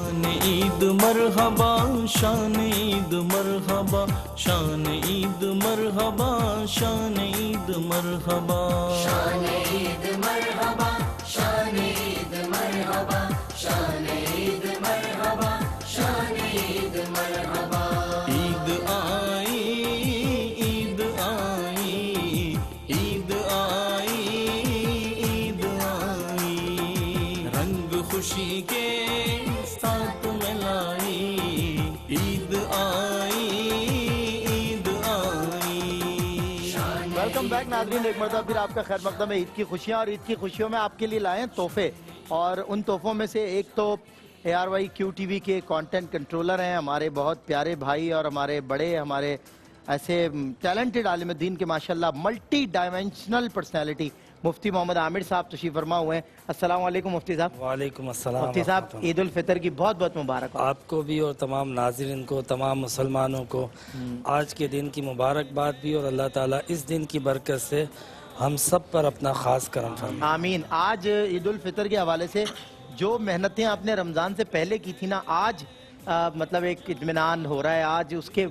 शान ईद मरहबा, शान ईद मरहबा, शान ईद मरहबा, शान ईद मरहबा, शान ईद मरहबा, शान ईद मरहबा, शान ईद मरहबा, शान ईद मरहबा। ईद आई, ईद आई, ईद आई, ईद आई, रंग खुशी के साथ मिलाई, ईद आई, ईद आई। वेलकम बैक नाज़रीन, एक मरतबा फिर आपका खैर मकदम है। ईद की खुशियाँ और ईद की खुशियों में आपके लिए लाए हैं तोहफे, और उन तोहफों में से एक तो ARY QTV के कंटेंट कंट्रोलर हैं, हमारे बहुत प्यारे भाई और हमारे बड़े, हमारे ऐसे टैलेंटेड आलिम दीन के माशाल्लाह मल्टी डायमेंशनल पर्सनैलिटी मुफ्ती मोहम्मद आमिर साहब तशरीफ फरमा हुए हैं। अस्सलाम वालेकुम मुफ्ती साहब। वालेकुम अस्सलाम। मुफ्ती साहब, ईद उल फितर की बहुत बहुत मुबारक हो। आपको भी और तमाम नाज़रीन को, तमाम मुसलमानों को आज के दिन की मुबारकबाद भी, और अल्लाह ताला इस दिन की बरकत से हम सब पर अपना ख़ास करम फरमाए। आमीन। आज ईद उल फितर के हवाले से जो मेहनतें आपने रमज़ान से पहले की थी ना, आज मतलब एक इत्मीनान हो रहा है, आज उसके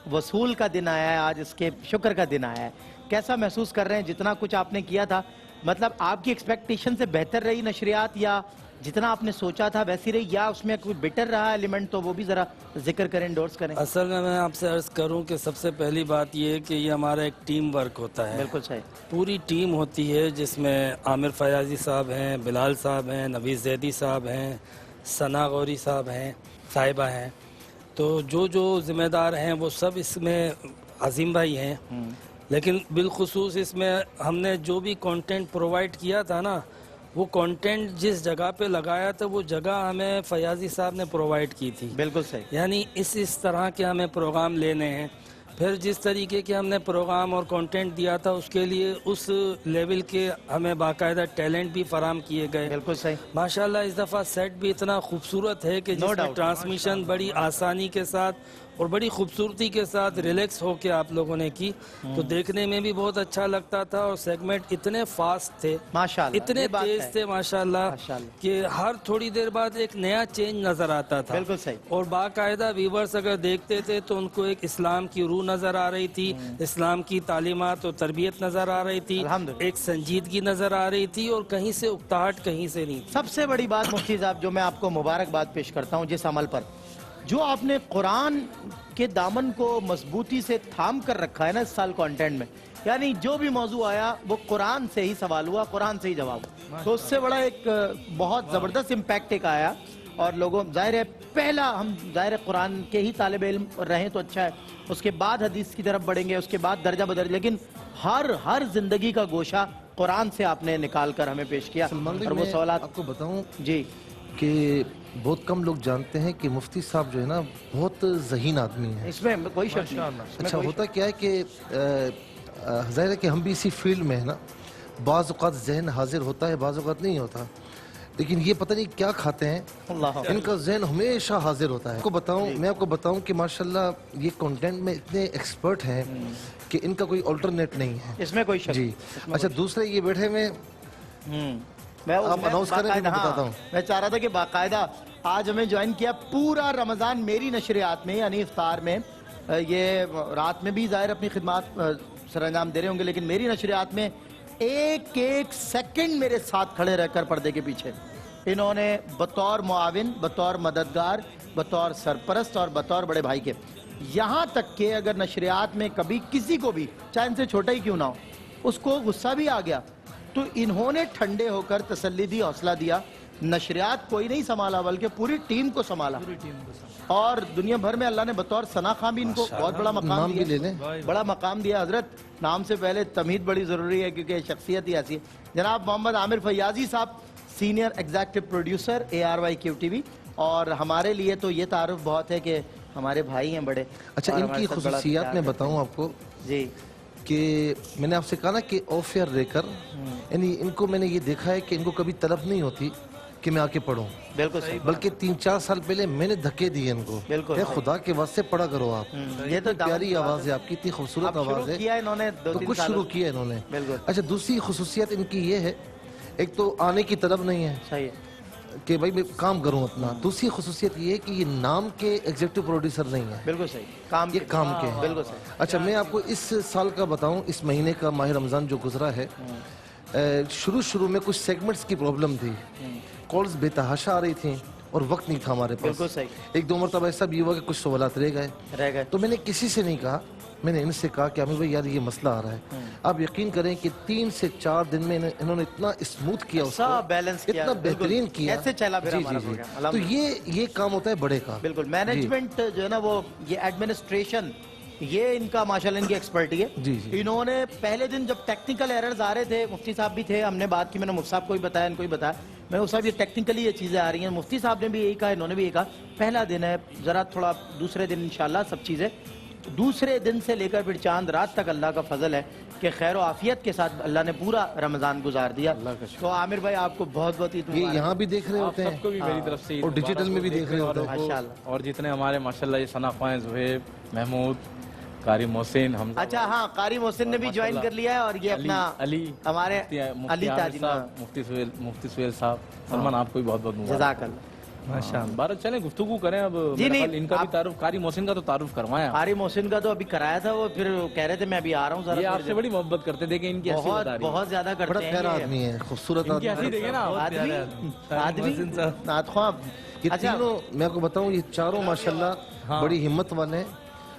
वसूल का दिन आया है, आज उसके शुक्र का दिन आया है। कैसा महसूस कर रहे हैं? जितना कुछ आपने किया था, मतलब आपकी एक्सपेक्टेशन से बेहतर रही नशरियात, या जितना आपने सोचा था वैसी रही, या उसमें कोई बेटर रहा एलिमेंट? तो वो भी ज़रा जिक्र करें, इंडोर्स करें। असल में मैं आपसे अर्ज़ करूं कि सबसे पहली बात ये है कि ये हमारा एक टीम वर्क होता है। बिल्कुल सही। पूरी टीम होती है जिसमें आमिर फयाजी साहब हैं, बिलाल साहब हैं, नवीज़ जैदी साहब हैं, सना गौरी साहब हैं, साहिबा हैं। तो जो जो ज़िम्मेदार हैं वो सब इसमें, अजीम भाई हैं, लेकिन बिलखुसूस इसमें हमने जो भी कंटेंट प्रोवाइड किया था ना, वो कंटेंट जिस जगह पे लगाया था वो जगह हमें फयाजी साहब ने प्रोवाइड की थी। बिल्कुल सही। यानी इस तरह के हमें प्रोग्राम लेने हैं। फिर जिस तरीके के हमने प्रोग्राम और कंटेंट दिया था उसके लिए उस लेवल के हमें बाकायदा टैलेंट भी फराम किए गए। बिल्कुल सही। माशाल्लाह इस दफ़ा सेट भी इतना खूबसूरत है कि जिसमें ट्रांसमिशन बड़ी आसानी के साथ और बड़ी खूबसूरती के साथ रिलैक्स होके आप लोगों ने की, तो देखने में भी बहुत अच्छा लगता था। और सेगमेंट इतने फास्ट थे, माशाल्लाह, इतने ये बात तेज है। थे माशाल्लाह कि हर थोड़ी देर बाद एक नया चेंज नजर आता था। बिल्कुल सही। और बाकायदा व्यूवर्स अगर देखते थे तो उनको एक इस्लाम की रूह नजर आ रही थी, इस्लाम की तालीमात और तरबियत नजर आ रही थी, अल्हम्दुलिल्लाह। एक संजीदगी नजर आ रही थी, और कहीं से उकताहट कहीं से नहीं थी। सबसे बड़ी बात मुफ्ती साहब, जो मैं आपको मुबारकबाद पेश करता हूँ जिस अमल पर, जो आपने कुरान के दामन को मजबूती से थाम कर रखा है ना इस साल कंटेंट में, यानी जो भी मौजू आया वो कुरान से ही सवाल हुआ, कुरान से ही जवाब, तो उससे बड़ा एक बहुत ज़बरदस्त इम्पैक्ट एक आया। और लोगों, जाहिर है पहला हम जाहिर है कुरान के ही तालिब इल्म रहें तो अच्छा है, उसके बाद हदीस की तरफ बढ़ेंगे, उसके बाद दर्जा बदर, लेकिन हर जिंदगी का गोशा कुरान से आपने निकाल कर हमें पेश किया। और वो सवालात आपको बताऊं जी कि बहुत कम लोग जानते हैं कि मुफ्ती साहब जो है ना बहुत ज़हीन आदमी है। इसमें कोई शक नहीं। अच्छा, होता क्या है कि ज़ाहिर है कि हम भी इसी फील्ड में है ना, बाज़ औक़ात जहन हाजिर होता है, बाज़ औक़ात नहीं होता, लेकिन ये पता नहीं क्या खाते हैं, इनका जहन हमेशा हाजिर होता है। मैं आपको बताऊं कि माशाल्लाह ये कंटेंट में इतने एक्सपर्ट हैं कि इनका कोई अल्टरनेट नहीं है, इसमें कोई शक जी। अच्छा, दूसरे ये बैठे में मैं आप अनाउंस करें, मैं बताता हूँ। मैं चाह रहा था कि बाकायदा आज हमें ज्वाइन किया पूरा रमज़ान मेरी नशरियात में, यानी इफ्तार में, ये रात में भी ज़ाहिर अपनी खिदमत सरअंजाम दे रहे होंगे, लेकिन मेरी नशरियात में एक एक सेकंड मेरे साथ खड़े रहकर पर्दे के पीछे इन्होंने बतौर मुआविन, बतौर मददगार, बतौर सरपरस्त और बतौर बड़े भाई के, यहाँ तक के अगर नशरियात में कभी किसी को भी, चाहे इनसे छोटा ही क्यों ना हो, उसको गुस्सा भी आ गया तो इन्होंने ठंडे होकर तसल्ली दी, हौसला दिया। नशरियात कोई नहीं संभाला बल्कि पूरी टीम को संभाला, और दुनिया भर में अल्लाह ने बतौर सना खां भी इनको बहुत बड़ा मकाम दिया, बड़ा मकाम दिया। हजरत, नाम से पहले तमहीद बड़ी ज़रूरी है क्योंकि शख्सियत ही ऐसी है। जनाब मोहम्मद आमिर फयाजी साहब, senior executive producer ARY QTV, और हमारे लिए तो ये तारुफ बहुत है कि हमारे भाई हैं बड़े। अच्छा, इनकी खुसूसियात में बताऊँ आपको जी कि मैंने आपसे कहा ना कि ऑफ एयर रहकर, यानी इनको मैंने ये देखा है कि इनको कभी तलब नहीं होती कि मैं आके पढ़ूं, बिल्कुल सही, बल्कि 3-4 साल पहले मैंने धक्के दिए इनको, बिल्कुल खुदा के वास्ते पढ़ा करो आप। ये तो प्यारी आवाज है आपकी, इतनी खूबसूरत आवाज है, किया इन्होंने तो कुछ शुरू किया इन्होंने। बिल्कुल। अच्छा, दूसरी खुसूसियत इनकी ये है, एक तो आने की तलब नहीं है, सही है, کہ بھائی میں کام کروں اپنا. دوسری خصوصیت یہ ہے کہ یہ نام کے ایگزیکٹو پروڈیوسر نہیں ہے, بالکل صحیح, کام یہ کام کے ہیں. بالکل صحیح. اچھا میں آپ کو اس سال کا بتاؤں, اس مہینے کا ماہ رمضان جو گزرا ہے, شروع میں کچھ سیگمنٹس کی پرابلم تھی, کالز بے تحاشا آ رہی تھیں اور وقت نہیں تھا ہمارے پاس. بالکل صحیح. ایک دو مرتبہ ایسا بھی ہوا کہ کچھ سوالات رہ گئے, تو میں نے کسی سے نہیں کہا, میں نے ان سے کہا کہ عامر بھائی یار یہ مسئلہ آ رہا ہے. آپ یقین کریں کہ 3 سے 4 دن میں انہوں نے اتنا اسموتھ کیا اس کو, بیلنس کیا, اتنا بہترین کیا. ایسے چلا پھر ہمارا پروگرام. تو یہ کام ہوتا ہے بڑے کا. بالکل, مینجمنٹ جو ہے نا وہ, یہ ایڈمنسٹریشن, یہ ان کا ماشاءاللہ ان کی ایکسپرٹی ہے. انہوں نے پہلے دن جب ٹیکنیکل ایررز آ رہے تھے, مفتی صاحب بھی تھے, ہم نے بات کی, میں نے مفتی صاحب کو بھی بتایا, ان کو بھی بتایا, میں اس صاحب یہ ٹیکنیکلی یہ چیزیں آ رہی ہیں. مفتی صاحب نے بھی یہی کہا, انہوں نے بھی یہی کہا, پہلا دن ہے, ذرا تھوڑا دوسرے دن انشاءاللہ سب چیزیں, دوسرے دن سے لے کر پھر چاند رات تک اللہ کا فضل ہے کہ خیر و عافیت کے ساتھ اللہ نے پورا رمضان گزار دیا. تو عامر بھائی آپ کو بہت بہت عید مبارک. یہاں بھی دیکھ رہے ہوتے ہیں, سب کو بھی میری طرف سے, اور ڈیجیٹل میں بھی دیکھ رہے ہوتے ہیں ماشاءاللہ. اور جتنے ہمارے ماشاءاللہ یہ ثنا خوائیں, زہیب, محمود, قاری محسن, حمزہ, اچھا ہاں, قاری محسن نے بھی جوائن کر لیا ہے, اور یہ اپنا علی, ہمارے علی تاجی صاحب, مفتی سہیل صاحب, سلمان آپ کو بھی بہت بہت مبارک. جزاک اللہ. ماشاءاللہ. بارہ چلیں گفتگو کریں اب. جی نہیں, ان کا بھی تعارف, قاری محسن کا تو تعارف کروائیں. قاری محسن کا تو ابھی کرایا تھا, وہ پھر کہہ رہے تھے میں ابھی آ رہا ہوں ذرا. یہ آپ سے بڑی محبت کرتے, دیکھیں ان کی بہت بہت زیادہ بڑا کرتے ہیں. پیارا آدمی ہے, خوبصورت آدمی ہے. دیکھیں نا آدمی نعت خواہ. یہ تینوں میں آپ کو بتاؤں, یہ چاروں ماشاءاللہ بڑی ہمت والے ہیں.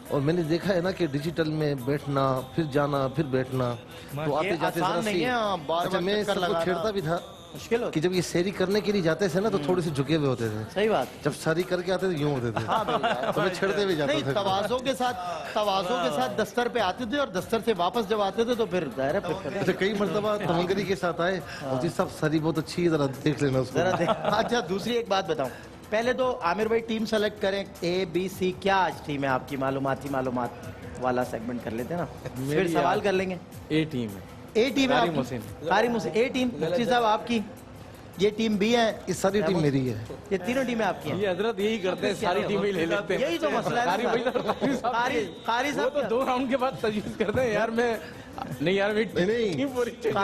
اور میں نے دیکھا ہے نا کہ ڈیجیٹل میں بیٹھنا, پھر جانا, پھر بیٹھنا, تو آتے جاتے ذرا سی. اچھا میں سب کو چھیڑتا بھی تھا مشکل ہوتا کہ جب یہ سیری کرنے کے لیے جاتے تھے نا تو تھوڑے سے جھکے ہوئے ہوتے تھے. صحیح بات. جب ساری کر کے آتے تھے یوں ہوتے تھے, تو میں چھیڑتے بھی جاتا تھا. تواضع کے ساتھ دستر پہ آتے تھے, اور دستر سے واپس جب آتے تھے تو پھر ظاہر ہے اچھا کئی مرتبہ تمنگری کے ساتھ آئے, مفتی صاحب ساری بہت اچھی ہے, ذرا دیکھ لینا اس کو. اچھا دوسری ایک بات بتاؤں, پہلے تو عامر بھائی ٹیم سلیکٹ کریں, اے بی سی, کیا آج ٹیم ہے آپ کی؟ معلومات والا سیگمنٹ کر لیتے ہیں نا, پھر سوال کر لیں گے. اے ٹیم ہے, اے ٹیم ہے قاری محسن, قاری محسن اے ٹیم. مفتی صاحب آپ کی یہ ٹیم بی ہے, یہ ساری ٹیم میری ہے. یہ تینوں ٹیمیں آپ کی ہیں. یہ حضرت یہی کرتے ہیں, ساری ٹیمیں لے لیتے ہیں. یہی تو مسئلہ ہے. قاری وہ تو 2 راؤنڈ کے بعد تجویز کرتے ہیں, یار میں نہیں, یار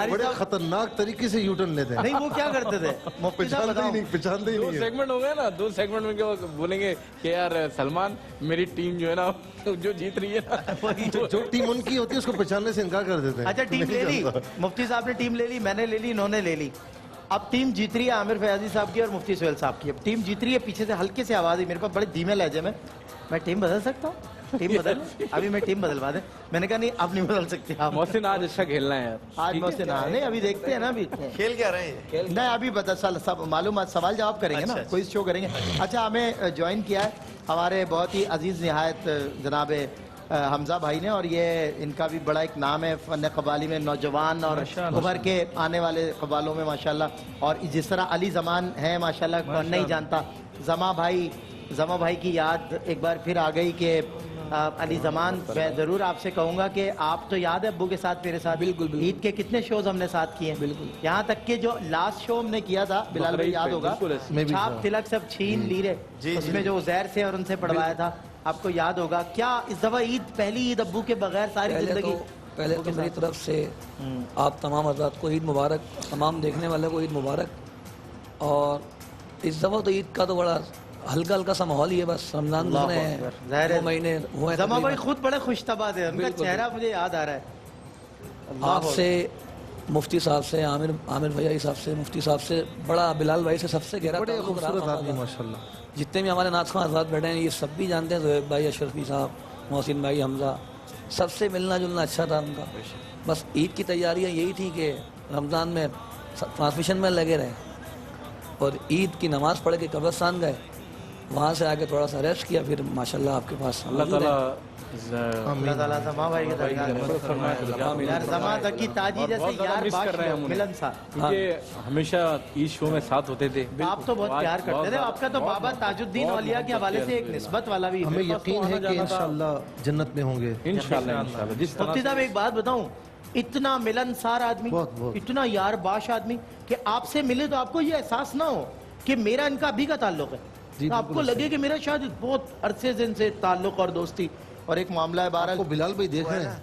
بڑے خطرناک طریقے سے یو ٹرن لیتے ہیں. نہیں وہ کیا کرتے تھے مفتی صاحب بتاؤ. پہچانتے ہی 2 نہیں. سیگمنٹ ہو گئے نا, 2 سیگمنٹ میں کیا بولیں گے کہ یار سلمان میری ٹیم جو ہے نا جو جیت رہی ہے نا, جو ٹیم ان کی ہوتی ہے اس کو پہچاننے سے انکار کر دیتے ہیں. اچھا ٹیم لے لی, مفتی صاحب نے ٹیم لے لی, میں نے لے لی, انہوں نے لے لی. اب ٹیم جیت رہی ہے عامر فیاضی صاحب کی اور مفتی سہیل صاحب کی. اب ٹیم جیت رہی ہے, پیچھے سے ہلکے سے آواز ہے میرے پاس بڑے دھیمے لہجے میں, میں ٹیم بدل سکتا ہوں؟ ٹیم بدل, ابھی میں ٹیم بدلوا دیں. میں نے کہا نہیں آپ نہیں بدل سکتے. محسن آج اچھا کھیلنا ہے یار, آج محسن نہیں, ابھی دیکھتے ہیں نا, ابھی کھیل کیا رہے ہیں نہیں, ابھی بتا سب معلومات سوال جواب کریں گے نا, کوئی شو کریں گے. اچھا ہمیں جوائن کیا ہے ہمارے بہت ہی عزیز نہایت جناب حمزہ بھائی نے, اور یہ ان کا بھی بڑا ایک نام ہے فن قوالی میں, نوجوان اور ابھر کے آنے والے قوالوں میں ماشاءاللہ. اور جس طرح علی زمان ہے ماشاءاللہ, کون نہیں جانتا. زما بھائی کی یاد ایک بار پھر آ گئی کہ علی زمان, میں ضرور آپ سے کہوں گا کہ آپ تو یاد ہے ابو کے ساتھ میرے ساتھ بالکل عید کے کتنے شوز ہم نے ساتھ کیے ہیں. بالکل, یہاں تک کہ جو لاسٹ شو ہم نے کیا تھا بلال بھائی یاد ہوگا, چھاپ تلک سب چھین لیرے, اس میں جو عزیر سے اور ان سے پڑھوایا تھا, آپ کو یاد ہوگا. کیا اس دفعہ عید, پہلی عید ابو کے بغیر ساری زندگی؟ پہلے تو میری طرف سے آپ تمام حضرات کو عید مبارک, تمام دیکھنے والے کو عید مبارک. اور اس دفعہ تو عید کا تو بڑا ہلکا سا ماحول ہی ہے, بس رمضان گزرے ہیں, 2 مہینے ہوئے. زما بھائی خود بڑے خوش طبع ہے, ان کا چہرہ مجھے یاد آ رہا ہے. آپ سے, مفتی صاحب سے, عامر بھائی صاحب سے, مفتی صاحب سے, بڑا بلال بھائی سے سب سے گہرا بڑے تعلق رہا. خوبصورت آدمی ماشاءاللہ. جتنے بھی ہمارے ناطخواں حضرات بیٹھے ہیں یہ سب بھی جانتے ہیں, زہیب بھائی, اشرفی صاحب, محسن بھائی, حمزہ, سب سے ملنا جلنا اچھا تھا ان کا. بس عید کی تیاریاں یہی تھی کہ رمضان میں ٹرانسمیشن میں لگے رہے, اور عید کی نماز پڑھ کے قبرستان گئے, وہاں سے آگے تھوڑا سا ریسٹ کیا, پھر ماشاءاللہ آپ کے پاس اللہ تعالیٰ اللہ تعالیٰ زما بھائی کے درگاہ میں یار, زما تک کی تاجی جیسے یار باش ملن سا, کیونکہ ہمیشہ عید شو میں ساتھ ہوتے تھے. آپ تو بہت پیار کرتے تھے. آپ کا تو بابا تاج الدین اولیاء کے حوالے سے ایک نسبت والا بھی ہمیں یقین ہے کہ انشاءاللہ جنت میں ہوں گے انشاءاللہ. مفتی صاحب ایک بات بتاؤں, اتنا ملنسار آدمی, اتنا یار باش آدمی کہ آپ سے ملے تو آپ کو یہ احساس نہ ہو کہ میرا ان کا ابھی کا تعلق ہے, آپ کو لگے کہ میرا شاید بہت عرصے سے ان سے تعلق اور دوستی. اور ایک معاملہ ہے بہرحال, بلال بھائی دیکھ رہے ہیں,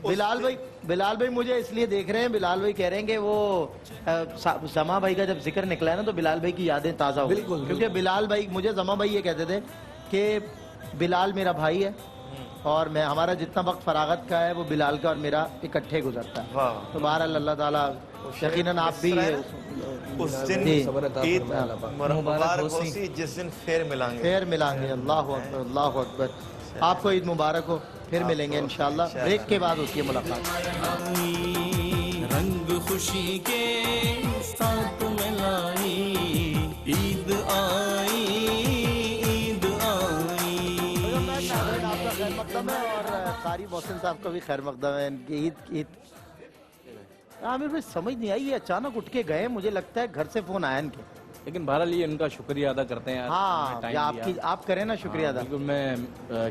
بلال بھائی مجھے اس لیے دیکھ رہے ہیں, بلال بھائی کہہ رہے ہیں کہ وہ زما بھائی کا جب ذکر نکلا ہے نا تو بلال بھائی کی یادیں تازہ ہو گئی, کیونکہ بلال بھائی, مجھے زما بھائی یہ کہتے تھے کہ بلال میرا بھائی ہے اور میں, ہمارا جتنا وقت فراغت کا ہے وہ بلال کا اور میرا اکٹھے گزرتا ہے. تو بہرحال اللہ تعالیٰ یقیناً آپ بھی اس دن عید مبارک ہوسی جس دن پھر ملیں گے. اللہ اکبر, اللہ اکبر. آپ کو عید مبارک ہو, پھر ملیں گے انشاءاللہ. بریک کے بعد ہوتی ہے ملاقات. رنگ خوشی کے ساتھ ملائی, عید آئی, عید آئی. آپ کا خیر مقدم ہے اور قاری محسن صاحب کا بھی خیر مقدم ہے. ان کی عید عامر بھائی سمجھ نہیں آئی, یہ اچانک اٹھ کے گئے, مجھے لگتا ہے گھر سے فون آیا ان کے. لیکن بہرحال یہ ان کا شکریہ ادا کرتے ہیں. ہاں آپ کریں نا شکریہ ادا. بالکل, میں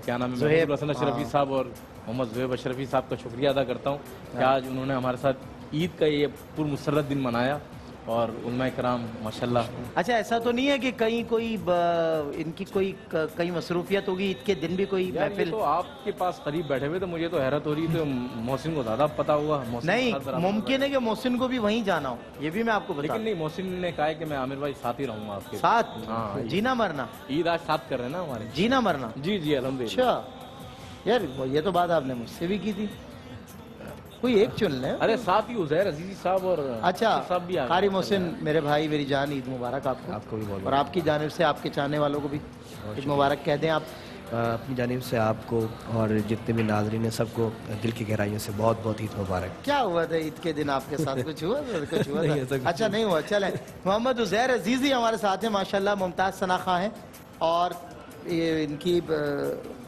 کیا نام ہے, محمود حسن اشرفی صاحب اور محمد زہیب اشرفی صاحب کا شکریہ ادا کرتا ہوں کہ آج انہوں نے ہمارے ساتھ عید کا یہ پر مسرت دن منایا. اور علماء کرام ماشاءاللہ. اچھا ایسا تو نہیں ہے کہ کہیں کوئی ان کی کوئی کہیں مصروفیت ہوگی عید کے دن بھی کوئی محفل؟ تو آپ کے پاس قریب بیٹھے ہوئے تو مجھے تو حیرت ہو رہی ہے, تو محسن کو زیادہ پتا ہوگا. نہیں, ممکن ہے کہ محسن کو بھی وہیں جانا ہو, یہ بھی میں آپ کو بتا. لیکن نہیں, محسن نے کہا ہے کہ میں عامر بھائی ساتھ ہی رہوں گا آپ کے ساتھ. ہاں, جینا مرنا. عید آج ساتھ کر رہے ہیں نا ہمارے. جینا مرنا. جی جی الحمدللہ. اچھا یار, یہ تو بات آپ نے مجھ سے بھی کی تھی. کوئی ایک چن لیں. ارے ساتھ ہی عزیر عزیزی صاحب اور اچھا قاری محسن, میرے بھائی میری جان, عید مبارک آپ کو. آپ کو بھی بہت, اور آپ کی جانب سے آپ کے چاہنے والوں کو بھی عید مبارک کہہ دیں آپ. اپنی جانب سے آپ کو اور جتنے بھی ناظرین ہیں سب کو دل کی گہرائیوں سے بہت بہت عید مبارک. کیا ہوا تھا عید کے دن آپ کے ساتھ, کچھ ہوا تھا؟ اچھا نہیں ہوا. چلیں, محمد عزیر عزیزی ہمارے ساتھ ہیں ماشاءاللہ, ممتاز ثنا خواں ہیں اور ان کی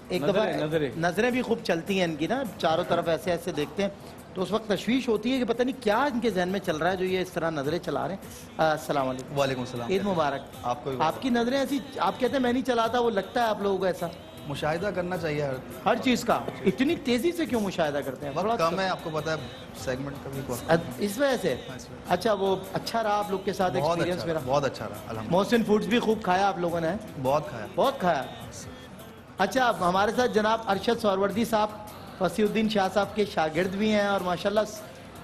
ایک دفعہ نظریں بھی خوب چلتی ہیں ان کی نا, چاروں طرف ایسے ایسے دیکھتے ہیں تو اس وقت تشویش ہوتی ہے کہ پتہ نہیں کیا ان کے ذہن میں چل رہا ہے جو یہ اس طرح نظریں چلا رہے ہیں. السلام علیکم. وعلیکم السلام. عید مبارک. آپ کو بھی. آپ کی نظریں ایسی, آپ کہتے ہیں میں نہیں چلاتا, وہ لگتا ہے آپ لوگوں کو ایسا. مشاہدہ کرنا چاہیے ہر چیز کا. اتنی تیزی سے کیوں مشاہدہ کرتے ہیں؟ وقت کم ہے, آپ کو پتا ہے, سیگمنٹ کا بھی اس وجہ سے. اچھا وہ اچھا رہا آپ لوگ کے ساتھ ایکسپیرینس میرا؟ بہت اچھا رہا الحمدللہ. محسن فوڈز بھی خوب کھایا آپ لوگوں نے؟ بہت کھایا. اچھا ہمارے ساتھ جناب ارشد سہروردی صاحب فصیح الدین شاہ صاحب کے شاگرد بھی ہیں اور ماشاءاللہ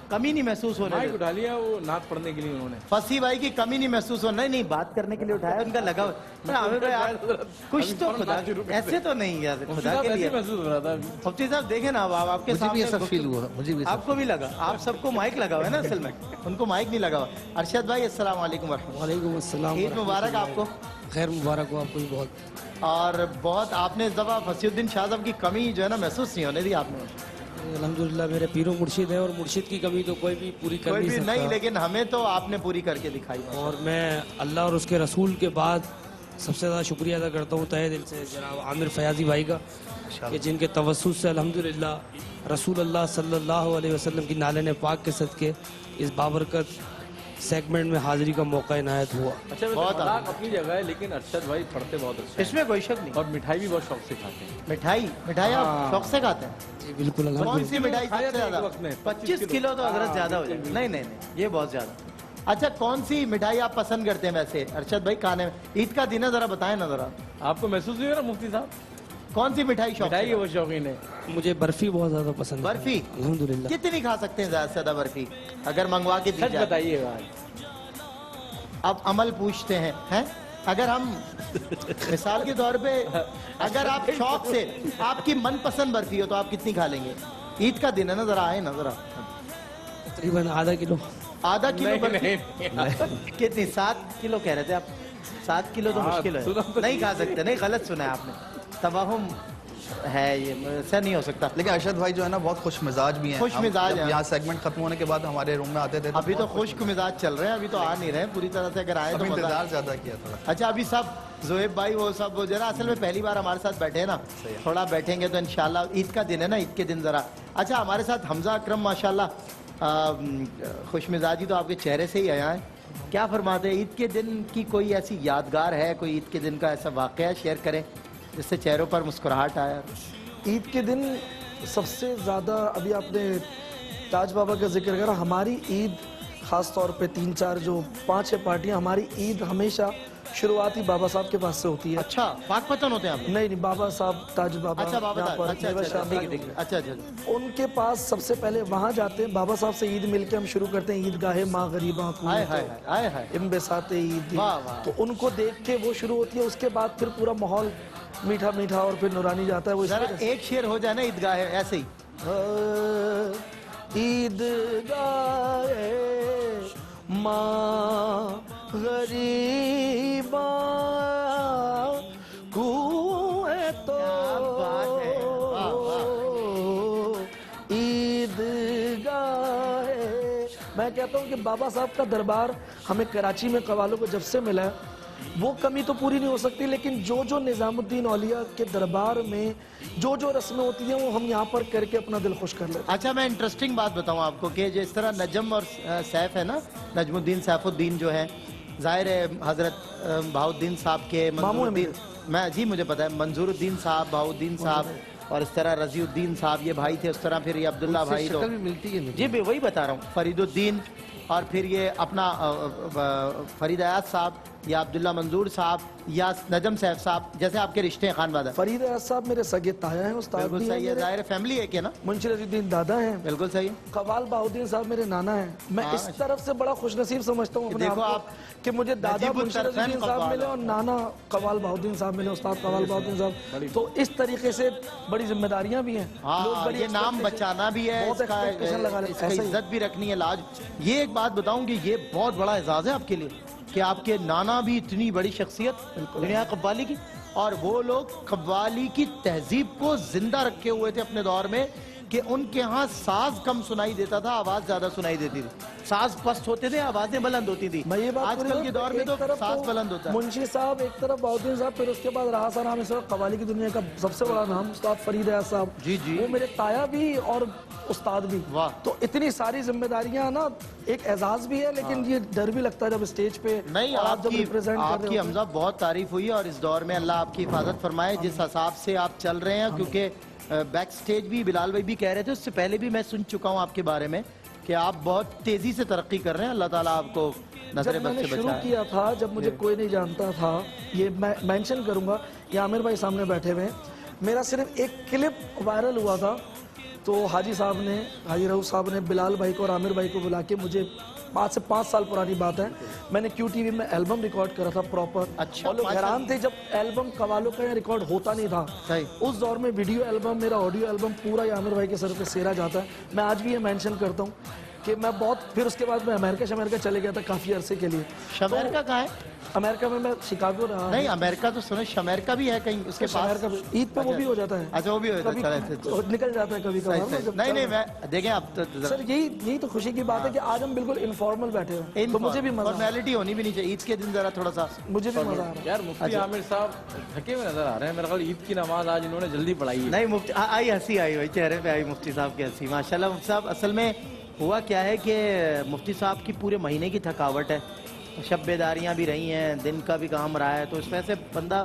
کمی نہیں محسوس ہونے مائک اٹھا لیا وہ نعت پڑھنے کے لیے انہوں نے. فصیح بھائی کی کمی نہیں محسوس ہونا. نہیں بات کرنے کے لیے اٹھایا, ان کا لگا ہوا کچھ تو خدا ایسے تو نہیں یار, خدا کے لیے محسوس ہو رہا تھا. مفتی صاحب دیکھیں نا, آپ کے سامنے ایسا فیل ہوا, مجھے بھی آپ کو بھی لگا. آپ سب کو مائک لگا ہوا ہے نا اصل میں, ان کو مائک نہیں لگا ہوا. ارشد بھائی السلام علیکم ورحمۃ. وعلیکم السلام. عید مبارک آپ کو. خیر مبارک ہو آپ کو بھی بہت. اور بہت آپ نے اس دفعہ فصیح الدین شاہ صاحب کی کمی جو ہے نا محسوس نہیں ہونے دی آپ نے. الحمدللہ میرے پیر و مرشد ہے اور مرشد کی کمی تو کوئی بھی پوری کر نہیں سکتا. نہیں, لیکن ہمیں تو آپ نے پوری کر کے دکھائی. اور میں اللہ اور اس کے رسول کے بعد سب سے زیادہ شکریہ ادا کرتا ہوں تہہ دل سے جناب عامر فیاضی بھائی کا, کہ جن کے توسط سے الحمدللہ رسول اللہ صلی اللہ علیہ وسلم کی نالین پاک کے صدقے اس بابرکت سیگمنٹ میں حاضری کا موقع عنایت ہوا. اچھا بہت اپنی جگہ ہے, لیکن ارشد بھائی پڑھتے بہت اچھا. اس میں کوئی شک نہیں. اور مٹھائی بھی بہت شوق سے کھاتے ہیں. مٹھائی آپ شوق سے کھاتے ہیں؟ جی بالکل. کون سی مٹھائی سب سے زیادہ؟ 25 کلو تو حضرت زیادہ ہو جائے. نہیں یہ بہت زیادہ. اچھا کون سی مٹھائی آپ پسند کرتے ہیں ویسے ارشد بھائی کھانے میں؟ عید کا دن ہے, ذرا بتائیں نا ذرا. آپ کو محسوس ہوئی نا مفتی صاحب, کون سی مٹھائی شوق مٹھائی کے وہ شوقین ہے؟ مجھے برفی بہت زیادہ پسند ہے. برفی الحمدللہ. کتنی کھا سکتے ہیں زیادہ سے زیادہ برفی اگر منگوا کے دی سچ جائے؟ بتائیے گا. اب عمل پوچھتے ہیں اگر ہم مثال کے طور پہ اگر آپ شوق سے آپ کی من پسند برفی ہو تو آپ کتنی کھا لیں گے؟ عید کا دن ہے نا, ذرا آئے نا ذرا. تقریباً آدھا کلو برفی. کتنی 7 کلو کہہ رہے تھے آپ؟ 7 کلو تو مشکل ہے, نہیں کھا سکتے. نہیں, غلط سنا ہے آپ نے, توہم ہے یہ, ایسا نہیں ہو سکتا. لیکن ارشد بھائی جو ہے نا بہت خوش مزاج بھی ہیں. خوش مزاج ہیں. یہاں سیگمنٹ ختم ہونے کے بعد ہمارے روم میں آتے تھے. ابھی تو خشک مزاج چل رہے ہیں, ابھی تو آ نہیں رہے پوری طرح سے. اگر آئے تو انتظار زیادہ کیا تھا. اچھا ابھی سب زہیب بھائی وہ سب جو ہے نا اصل میں پہلی بار ہمارے ساتھ بیٹھے ہیں نا, تھوڑا بیٹھیں گے تو انشاءاللہ. عید کا دن ہے نا, عید کے دن ذرا. اچھا ہمارے ساتھ حمزہ اکرم ماشاءاللہ خوش مزاجی تو آپ کے چہرے سے ہی آیا ہے. کیا فرماتے ہیں عید کے دن کی کوئی ایسی یادگار ہے, کوئی عید کے دن کا ایسا واقعہ شیئر کریں جس سے چہروں پر مسکراہٹ آیا؟ عید کے دن سب سے زیادہ, ابھی آپ نے تاج بابا کا ذکر کرا, ہماری عید خاص طور پہ 3-4 جو 5-6 پارٹیاں, ہماری عید ہمیشہ शुरुआत ही बाबा साहब के पास से होती है। अच्छा, पाक पतन होते हैं आप? नहीं, बाबा साहब, ताज बाबा, अच्छा बाबा यहाँ साहब, पर अच्छा नेवर अच्छा शाह ठीक है ठीक है, अच्छा अच्छा। उनके पास सबसे पहले वहाँ जाते हैं, बाबा साहब से ईद मिलके हम शुरू करते हैं, ईदगाहे माँ गरीबा हाय हाय हाय हाय, इम्बेसाते ईद। वाह, वाह। तो उनको देख के वो शुरू होती है, उसके बाद फिर पूरा माहौल मीठा मीठा और फिर नूरानी जाता है। वो जरा एक शेर हो जाए ना ईदगाह ऐसे ही। ईदगाहे माँ गरीबा कुएं तो ईदगाहे। मैं कहता हूँ कि बाबा साहब का दरबार हमें कराची में कव्वालों को जब से मिला है, वो कमी तो पूरी नहीं हो सकती, लेकिन जो जो निजामुद्दीन औलिया के दरबार में जो जो रस्में होती हैं वो हम यहाँ पर करके अपना दिल खुश कर लेते हैं। अच्छा, मैं इंटरेस्टिंग बात बताऊं आपको कि जिस तरह नजम और सैफ है ना, नजमुद्दीन सैफुद्दीन जो है, जाहिर है हजरत बहाउद्दीन साहब के मंजूरुद्दीन, मैं जी मुझे पता है, मंजूरुद्दीन साहब, बहाउद्दीन साहब और इस तरह रजीउद्दीन साहब ये भाई थे, उस तरह फिर ये अब्दुल्ला भाई तो भी मिलती है जी वही बता रहा हूँ, फरीदुद्दीन और फिर ये अपना फरीद अयाज साहब या अब्दुल्ला मंजूर साहब या नजम सैफ साहब, जैसे आपके रिश्ते हैं खानवादा। फरीद अयाज साहब मेरे सगे ताया हैं, उस्ताद बिल्कुल भी हैं सही है, मेरे। जाहिर फैमिली है क्या ना। मुंशी रजीउद्दीन दादा हैं। बिल्कुल सही है। कव्वाल बहाउद्दीन साहब मेरे नाना हैं। मैं हाँ, इस तरफ से बड़ा खुशनसीब समझता हूँ अपने देखो आप को कि मुझे दादा नजीबुल मुंशी तरफैन रजीउद्दीन साहब कव्वाल। मिले और नाना कव्वाल बहाउद्दीन साहब मिले, उस्ताद कव्वाल बहाउद्दीन साहब। तो इस तरीके से बड़ी जिम्मेदारियां भी हैं। लोग हाँ, बड़ी ये नाम expectation- बचाना भी है, बहुत इसका expectation लगा लेते हैं। इसका ऐसा ही। इज्जत भी रखनी है, लाज। ये एक बात बताऊं कि ये बहुत बड़ा एजाज है आपके लिए कि आपके नाना भी इतनी बड़ी शख्सियत दुनिया कव्वाली की, और वो लोग कव्वाली की तहजीब को जिंदा रखे हुए थे अपने दौर में, कि उनके यहाँ साज कम सुनाई देता था, आवाज ज्यादा सुनाई देती थी। साज पस्त होते थे, आवाजें बुलंद होती थी। मैं ये बात आजकल के दौर में तो साज बुलंद होता है। मुंशी साहब एक तरफ, बहाउद्दीन साहब, फिर उसके बाद रहा साहब इस वक्त कव्वाली की दुनिया का सबसे बड़ा नाम उस्ताद फरीद अयाज साहब। जी, जी। वो मेरे ताया भी और उस्ताद भी। वाह। तो इतनी सारी जिम्मेदारियां ना, एक एजाज भी है, लेकिन ये डर भी लगता है जब स्टेज पे नहीं, और आप जब आपकी रिप्रेजेंट कर आपकी रहे हो। हमजा बहुत तारीफ हुई, और इस दौर में अल्लाह आपकी हिफाजत फरमाए जिस हिसाब से आप चल रहे हैं, क्योंकि बैक स्टेज भी बिलाल भाई भी कह रहे थे, उससे पहले भी मैं सुन चुका हूँ आपके बारे में कि आप बहुत तेजी से तरक्की कर रहे हैं। अल्लाह ताला आपको नजर जब बद मैंने से शुरू बचाए। किया था, जब मुझे कोई नहीं जानता था, ये मैं मेंशन करूंगा, ये आमिर भाई सामने बैठे हुए हैं, मेरा सिर्फ एक क्लिप वायरल हुआ था, तो हाजी साहब ने, हाजी रहू साहब ने बिलाल भाई को और आमिर भाई को बुला के, मुझे आज से 5 साल पुरानी बात है, मैंने QTV में एल्बम रिकॉर्ड करा था प्रॉपर। अच्छा, और लोग 5 हैरान थे जब एल्बम कव्वालों का यहाँ रिकॉर्ड होता नहीं था। सही। उस दौर में वीडियो एल्बम, मेरा ऑडियो एल्बम पूरा आमिर भाई के सर पे सेरा जाता है। मैं आज भी ये मेंशन करता हूँ कि मैं बहुत, फिर उसके बाद मैं अमेरिका चले गया था काफ़ी अरसे के लिए। अमेरिका कहाँ है? अमेरिका में मैं शिकागो रहा। नहीं, अमेरिका तो सुनो, अमेरिका भी है कहीं उसके पास। अमेरिका में ईद पे वो भी हो जाता है। अच्छा, वो भी हो जाता है, कभी चलो, अच्छा, निकल जाता है कभी सही, कभार। सही। नहीं नहीं, मैं देखें आप तो सर यही तो खुशी की बात है कि आज हम बिल्कुल इनफॉर्मल बैठे हैं, तो मुझे भी मजा आ रहा फॉर्मेलिटी होनी भी नहीं चाहिए। ईद के दिन जरा थोड़ा सा है। मुझे भी मजा आ रहा है। यार मुफ्ती आमिर साहब थके हुए नजर आ रहे हैं, मेरे ख्याल ईद की नमाज आज इन्होंने जल्दी पढ़ाई है। नहीं, मुफ्ती आई हंसी आई भाई, चेहरे पे आई मुफ्ती साहब की हंसी। माशाल्लाह मुफ्ती साहब, असल में हुआ क्या है कि मुफ्ती साहब की पूरे महीने की थकावट है, शब बेदारियाँ भी रही हैं, दिन का भी काम रहा है, तो इस वजह से बंदा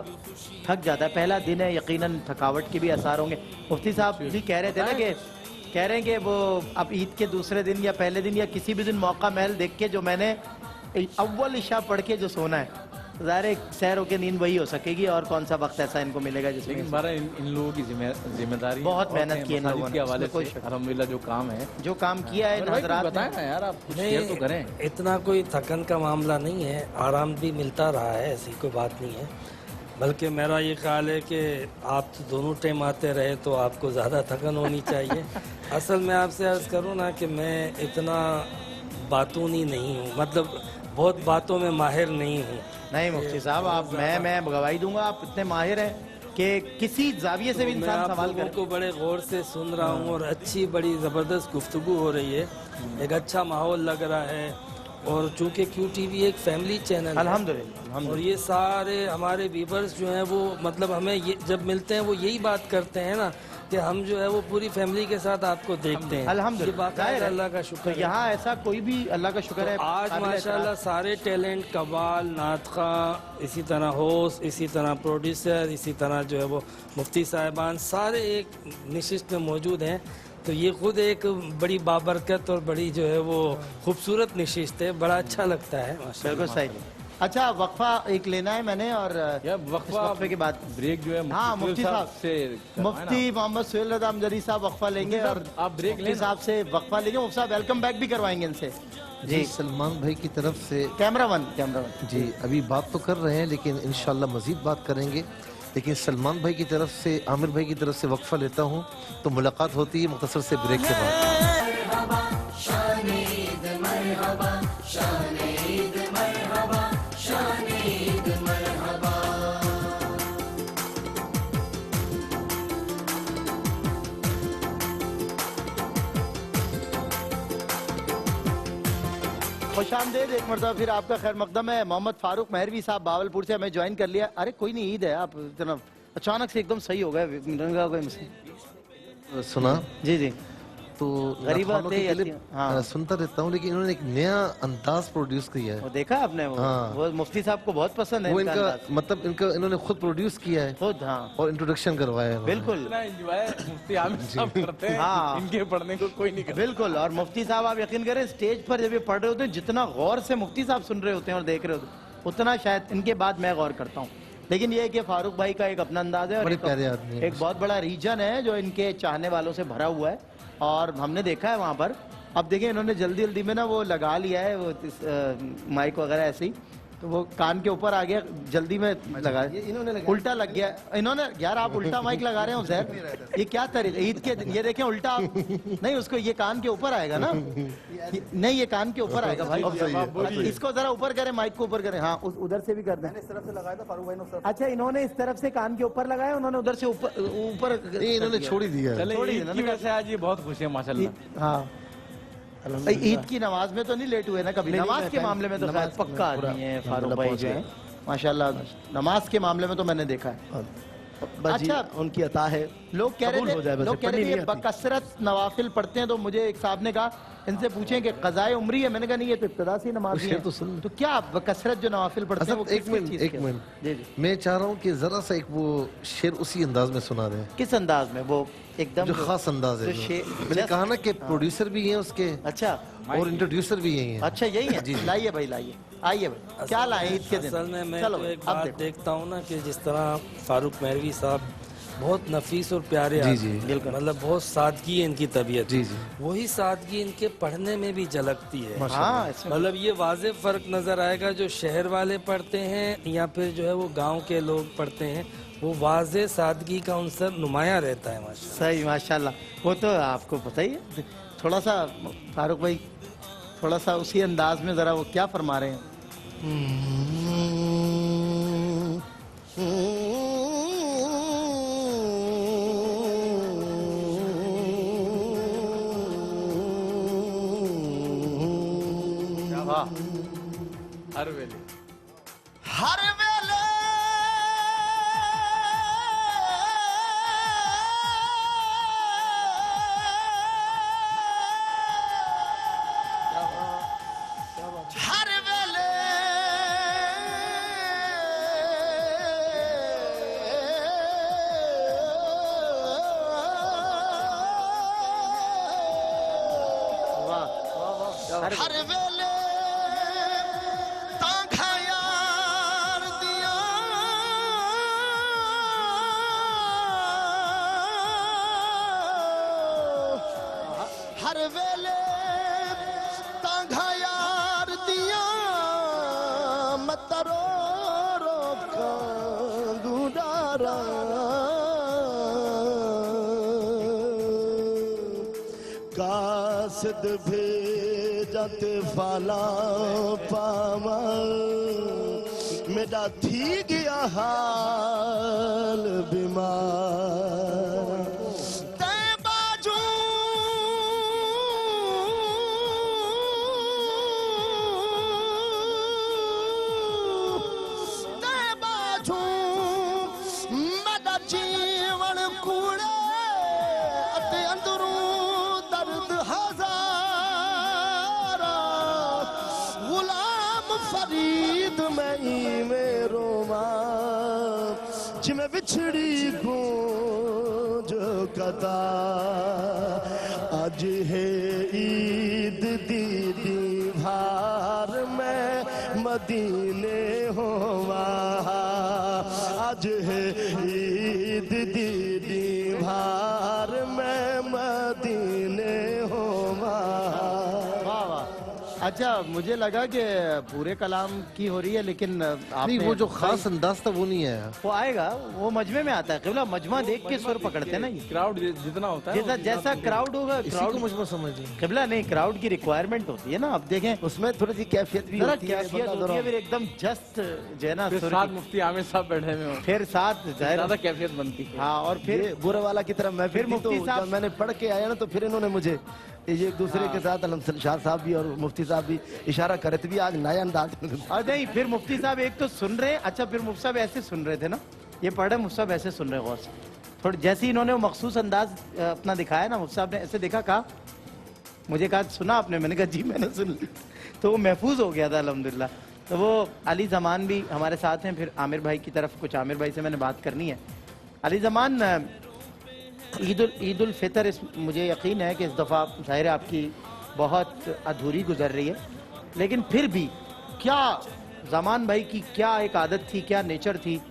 थक जाता है। पहला दिन है, यकीनन थकावट के भी असर होंगे। मुफ्ती साहब जी कह रहे थे ना कि कह रहे हैं कि वो अब ईद के दूसरे दिन या पहले दिन या किसी भी दिन मौका महल देख के, जो मैंने अव्वल इशा पढ़ के जो सोना है, ज़ाहिर सैर होकर नींद वही हो सकेगी, और कौन सा वक्त ऐसा इनको मिलेगा जिसमें। लेकिन बारह इन लोगों की जिम्मेदारी बहुत मेहनत की है इन लोगों मसाजिद ने, के हवाले उसमें कोई से शक अल्हम्दुलिल्लाह जो काम है, जो काम किया है इन भाई हजरात ने। बताएं ना यार, आप कुछ शेयर तो करें। इतना कोई थकन का मामला नहीं है, आराम भी मिलता रहा है, ऐसी कोई बात नहीं है। बल्कि मेरा ये ख्याल है कि आप तो दोनों टाइम आते रहे तो आपको ज़्यादा थकन होनी चाहिए। असल में आपसे अर्ज़ करूँ ना कि मैं इतना बातूनी नहीं हूँ, मतलब बहुत बातों में माहिर नहीं हूँ। नहीं मुफ्ती साहब, आप मैं गवाही दूंगा, आप इतने माहिर हैं कि किसी जाविये से भी मैं इंसान आप सवाल लोगों करे। को बड़े गौर से सुन रहा हूँ और अच्छी बड़ी ज़बरदस्त गुफ्तगू हो रही है, एक अच्छा माहौल लग रहा है। और चूँकि QTV एक फैमिली चैनल है, अल्हम्दुलिल्लाह, और ये सारे हमारे व्यूवर्स जो हैं वो मतलब हमें ये जब मिलते हैं वो यही बात करते हैं ना कि हम जो है वो पूरी फैमिली के साथ आपको देखते हैं। अल्हम्दुलिल्लाह, ये बाकायदा अल्लाह का तो शुक्र है। यहाँ ऐसा कोई भी अल्लाह का शुक्र है। आज काबिल माशाल्लाह सारे टैलेंट, कव्वाल, नातखा, इसी तरह होस्ट, इसी तरह प्रोड्यूसर, इसी तरह जो है वो मुफ्ती साहिबान, सारे एक नशिस्त में मौजूद हैं। तो ये खुद एक बड़ी बाबरकत और बड़ी जो है वो खूबसूरत नशिस्त है, बड़ा अच्छा लगता है माशाल्लाह। बिल्कुल सही। अच्छा वक्फा एक लेना है मैंने और वक्फे के बाद ब्रेक जो है हाँ मुफ्ती साहब से मुफ्ती मोहम्मद सुहेल रज़ा अमजदी साहब वक्फा लेंगे और आप ब्रेक मुफ्ती साहब से वक्फा लेंगे। मुफ्ती साहब वेलकम बैक भी करवाएंगे इनसे। जी सलमान भाई की तरफ से कैमरा वन जी अभी बात तो कर रहे हैं लेकिन इंशाल्लाह मजीद बात करेंगे। लेकिन सलमान भाई की तरफ से आमिर भाई की तरफ से वक्फा लेता हूँ तो मुलाकात होती है मुख्तसर से ब्रेक के बाद। मरहबा शान ईद मरहबा शान ईद मरहबा शान ईद मरहबा। खुशामदीद एक मरतबा फिर आपका खैर मकदम है। मोहम्मद फारूक मेहरवी साहब बावलपुर से हमें ज्वाइन कर लिया। अरे कोई नहीं ईद है आप इतना अचानक से एकदम सही हो गए। सुना जी जी तो गरीब नखानों की आते क्लिप हाँ। सुनता रहता हूँ लेकिन इन्होंने एक नया अंदाज प्रोड्यूस किया है। वो देखा आपने वो, हाँ। वो मुफ्ती साहब को बहुत पसंद है वो इनका इनका अंदाज। मतलब इनका इन्होंने खुद प्रोड्यूस किया है खुद हाँ और इंट्रोडक्शन करवाया है। बिल्कुल एंजॉय मुफ्ती आमिर साहब करते हैं हाँ। इनके पढ़ने को कोई नहीं करता। बिल्कुल। और मुफ्ती साहब आप यकीन करें स्टेज पर जब ये पढ़ रहे होते हैं जितना गौर से मुफ्ती साहब सुन रहे होते हैं और देख रहे होते हैं उतना शायद इनके बाद मैं गौर करता हूँ। लेकिन ये है कि फारूक भाई का एक अपना अंदाज है और बड़े प्यारे आदमी हैं। एक बहुत बड़ा रीजन है जो इनके चाहने वालों से भरा हुआ है और हमने देखा है वहाँ पर। अब देखिए इन्होंने जल्दी जल्दी में ना वो लगा लिया है वो माइक वगैरह ऐसे ही तो वो कान के ऊपर आ गया जल्दी में लगा उल्टा लग गया इन्होंने। यार आप उल्टा माइक लगा रहे हो ज़ैर ये क्या तरीका ईद के दिन ये देखें उल्टा आप नहीं उसको ये कान के ऊपर आएगा ना नहीं ये कान के ऊपर आएगा भाई। इसको जरा ऊपर करें माइक को ऊपर करें हाँ उधर से भी कर दें। इस तरफ से लगाया था फारूक भाई ने। अच्छा इन्होंने इस तरफ से कान के ऊपर लगाया उन्होंने उधर से ऊपर इन्होंने छोड़ ही दिया है। चले ईद की वजह से आज ये बहुत खुश है माशाल्लाह। हाँ ईद की नमाज में तो नहीं लेट हुए ना कभी। नमाज के मामले में तो खैर पक्का आदमी है फारूक भाई जो है माशाल्लाह। नमाज के मामले में तो मैंने देखा है। अच्छा उनकी अता है। लोग कह रहे थे बकसरत नवाफिल पढ़ते हैं तो मुझे एक साहब ने कहा इनसे पूछें कि क़ज़ाए उम्री है। मैंने कहा नहीं ये तो इब्तिदा से नमाज है तो क्या बकसरत जो नवाफिल पढ़ते हैं वो एक मिनट मैं चाह रहा हूँ कि जरा सा एक वो शेर उसी अंदाज में सुना रहे हैं। किस अंदाज में वो एकदम जो खास अंदाज है मैंने कहा ना कि प्रोड्यूसर भी हैं उसके अच्छा और इंट्रोड्यूसर भी यही हैं। अच्छा यही है जी लाइए भाई लाइए आइए भाई क्या लाए ईद के दिन। असल में मैं चलो तो एक बात देखता हूँ ना कि जिस तरह फारूक मेहरवी साहब बहुत नफीस और प्यारे मतलब बहुत सादगी है इनकी तबीयत। वही सादगी इनके पढ़ने में भी झलकती है। मतलब ये वाज़ेह फर्क नजर आएगा जो शहर वाले पढ़ते हैं या फिर जो है वो गांव के लोग पढ़ते हैं वो वाज़ेह सादगी का उनसे नुमाया रहता है माशाल्लाह। सही माशाल्लाह वो तो आपको पता ही है। थोड़ा सा फारूक भाई थोड़ा सा उसी अंदाज में जरा वो क्या फरमा रहे हैं। हर वेले हर वेले हर वेले हर वेले तांखा यार दिया हर वेले तांखा यार दिया मतरो रो दूडारा कासद भेजत फाला पावा मेरा थी गया हाल बीमार ते बाजू ते बाजू मेरा जीवन कूड़े अते अंदरू दर्द हजारा गुलाम फरीद में मेरो मां जिमें बिछड़ी गूंज कदा आज है ईद दीदी भार में मदीने हो वहाँ आज है ईद दीदी भार मैं मदीने हो वहाँ। वाह वाह। अच्छा मुझे लगा कि पूरे कलाम की हो रही है, लेकिन नहीं, आपने वो जो खास अंदाज था वो नहीं है। वो आएगा, वो मजमे में आता है। क़िबला मजमा देख के सुर पकड़ते हैं ना ये। क्राउड जितना होता है जैसा जैसा क्राउड होगा, इसी क्राउड को मुझे समझिए। क़िबला नहीं, क्राउड की रिक्वायरमेंट होती है ना। आप देखें उसमें थोड़ी सी कैफियत भी जरा होती है, कैफियत होती है, फिर एकदम जस्ट जो है ना फिर सुर साथ की- मुफ्ती आमिर साहब बैठे हुए हो, फिर साथ ज्यादा जाहिर। कैफियत बनती है। हाँ, और फिर ये बुरे वाला की तरफ मैं फिर फिर मुफ्ती तो साहब- जब मैंने पढ़ के आया ना तो फिर इन्होंने मुझे ये एक दूसरे के साथ शाह साहब भी और मुफ्ती साहब भी इशारा करे थे भी आज नया अंदाज में। और नहीं, फिर मुफ्ती साहब एक तो सुन रहे हैं। अच्छा, फिर मुफ्ती साहब ऐसे सुन रहे थे ना, ये पढ़ रहे, मुफ्ती साहब ऐसे सुन रहे गौर से। थोड़ी जैसे ही इन्होंने वो मखसूस अंदाज अपना दिखाया ना, मुफ्ती साहब ने ऐसे देखा, कहा मुझे कहा सुना आपने? मैंने कहा जी मैंने सुन ली। तो वो महफूज हो गया था अल्हम्दुलिल्लाह। तो वो अली ज़मान भी हमारे साथ हैं। फिर आमिर भाई की तरफ कुछ आमिर भाई से मैंने बात करनी है। अली ज़मान, ईद उल फितर मुझे यकीन है कि इस दफ़ा ज़ाहिर आपकी बहुत अधूरी गुजर रही है, लेकिन फिर भी क्या ज़मान भाई की क्या एक आदत थी, क्या नेचर थी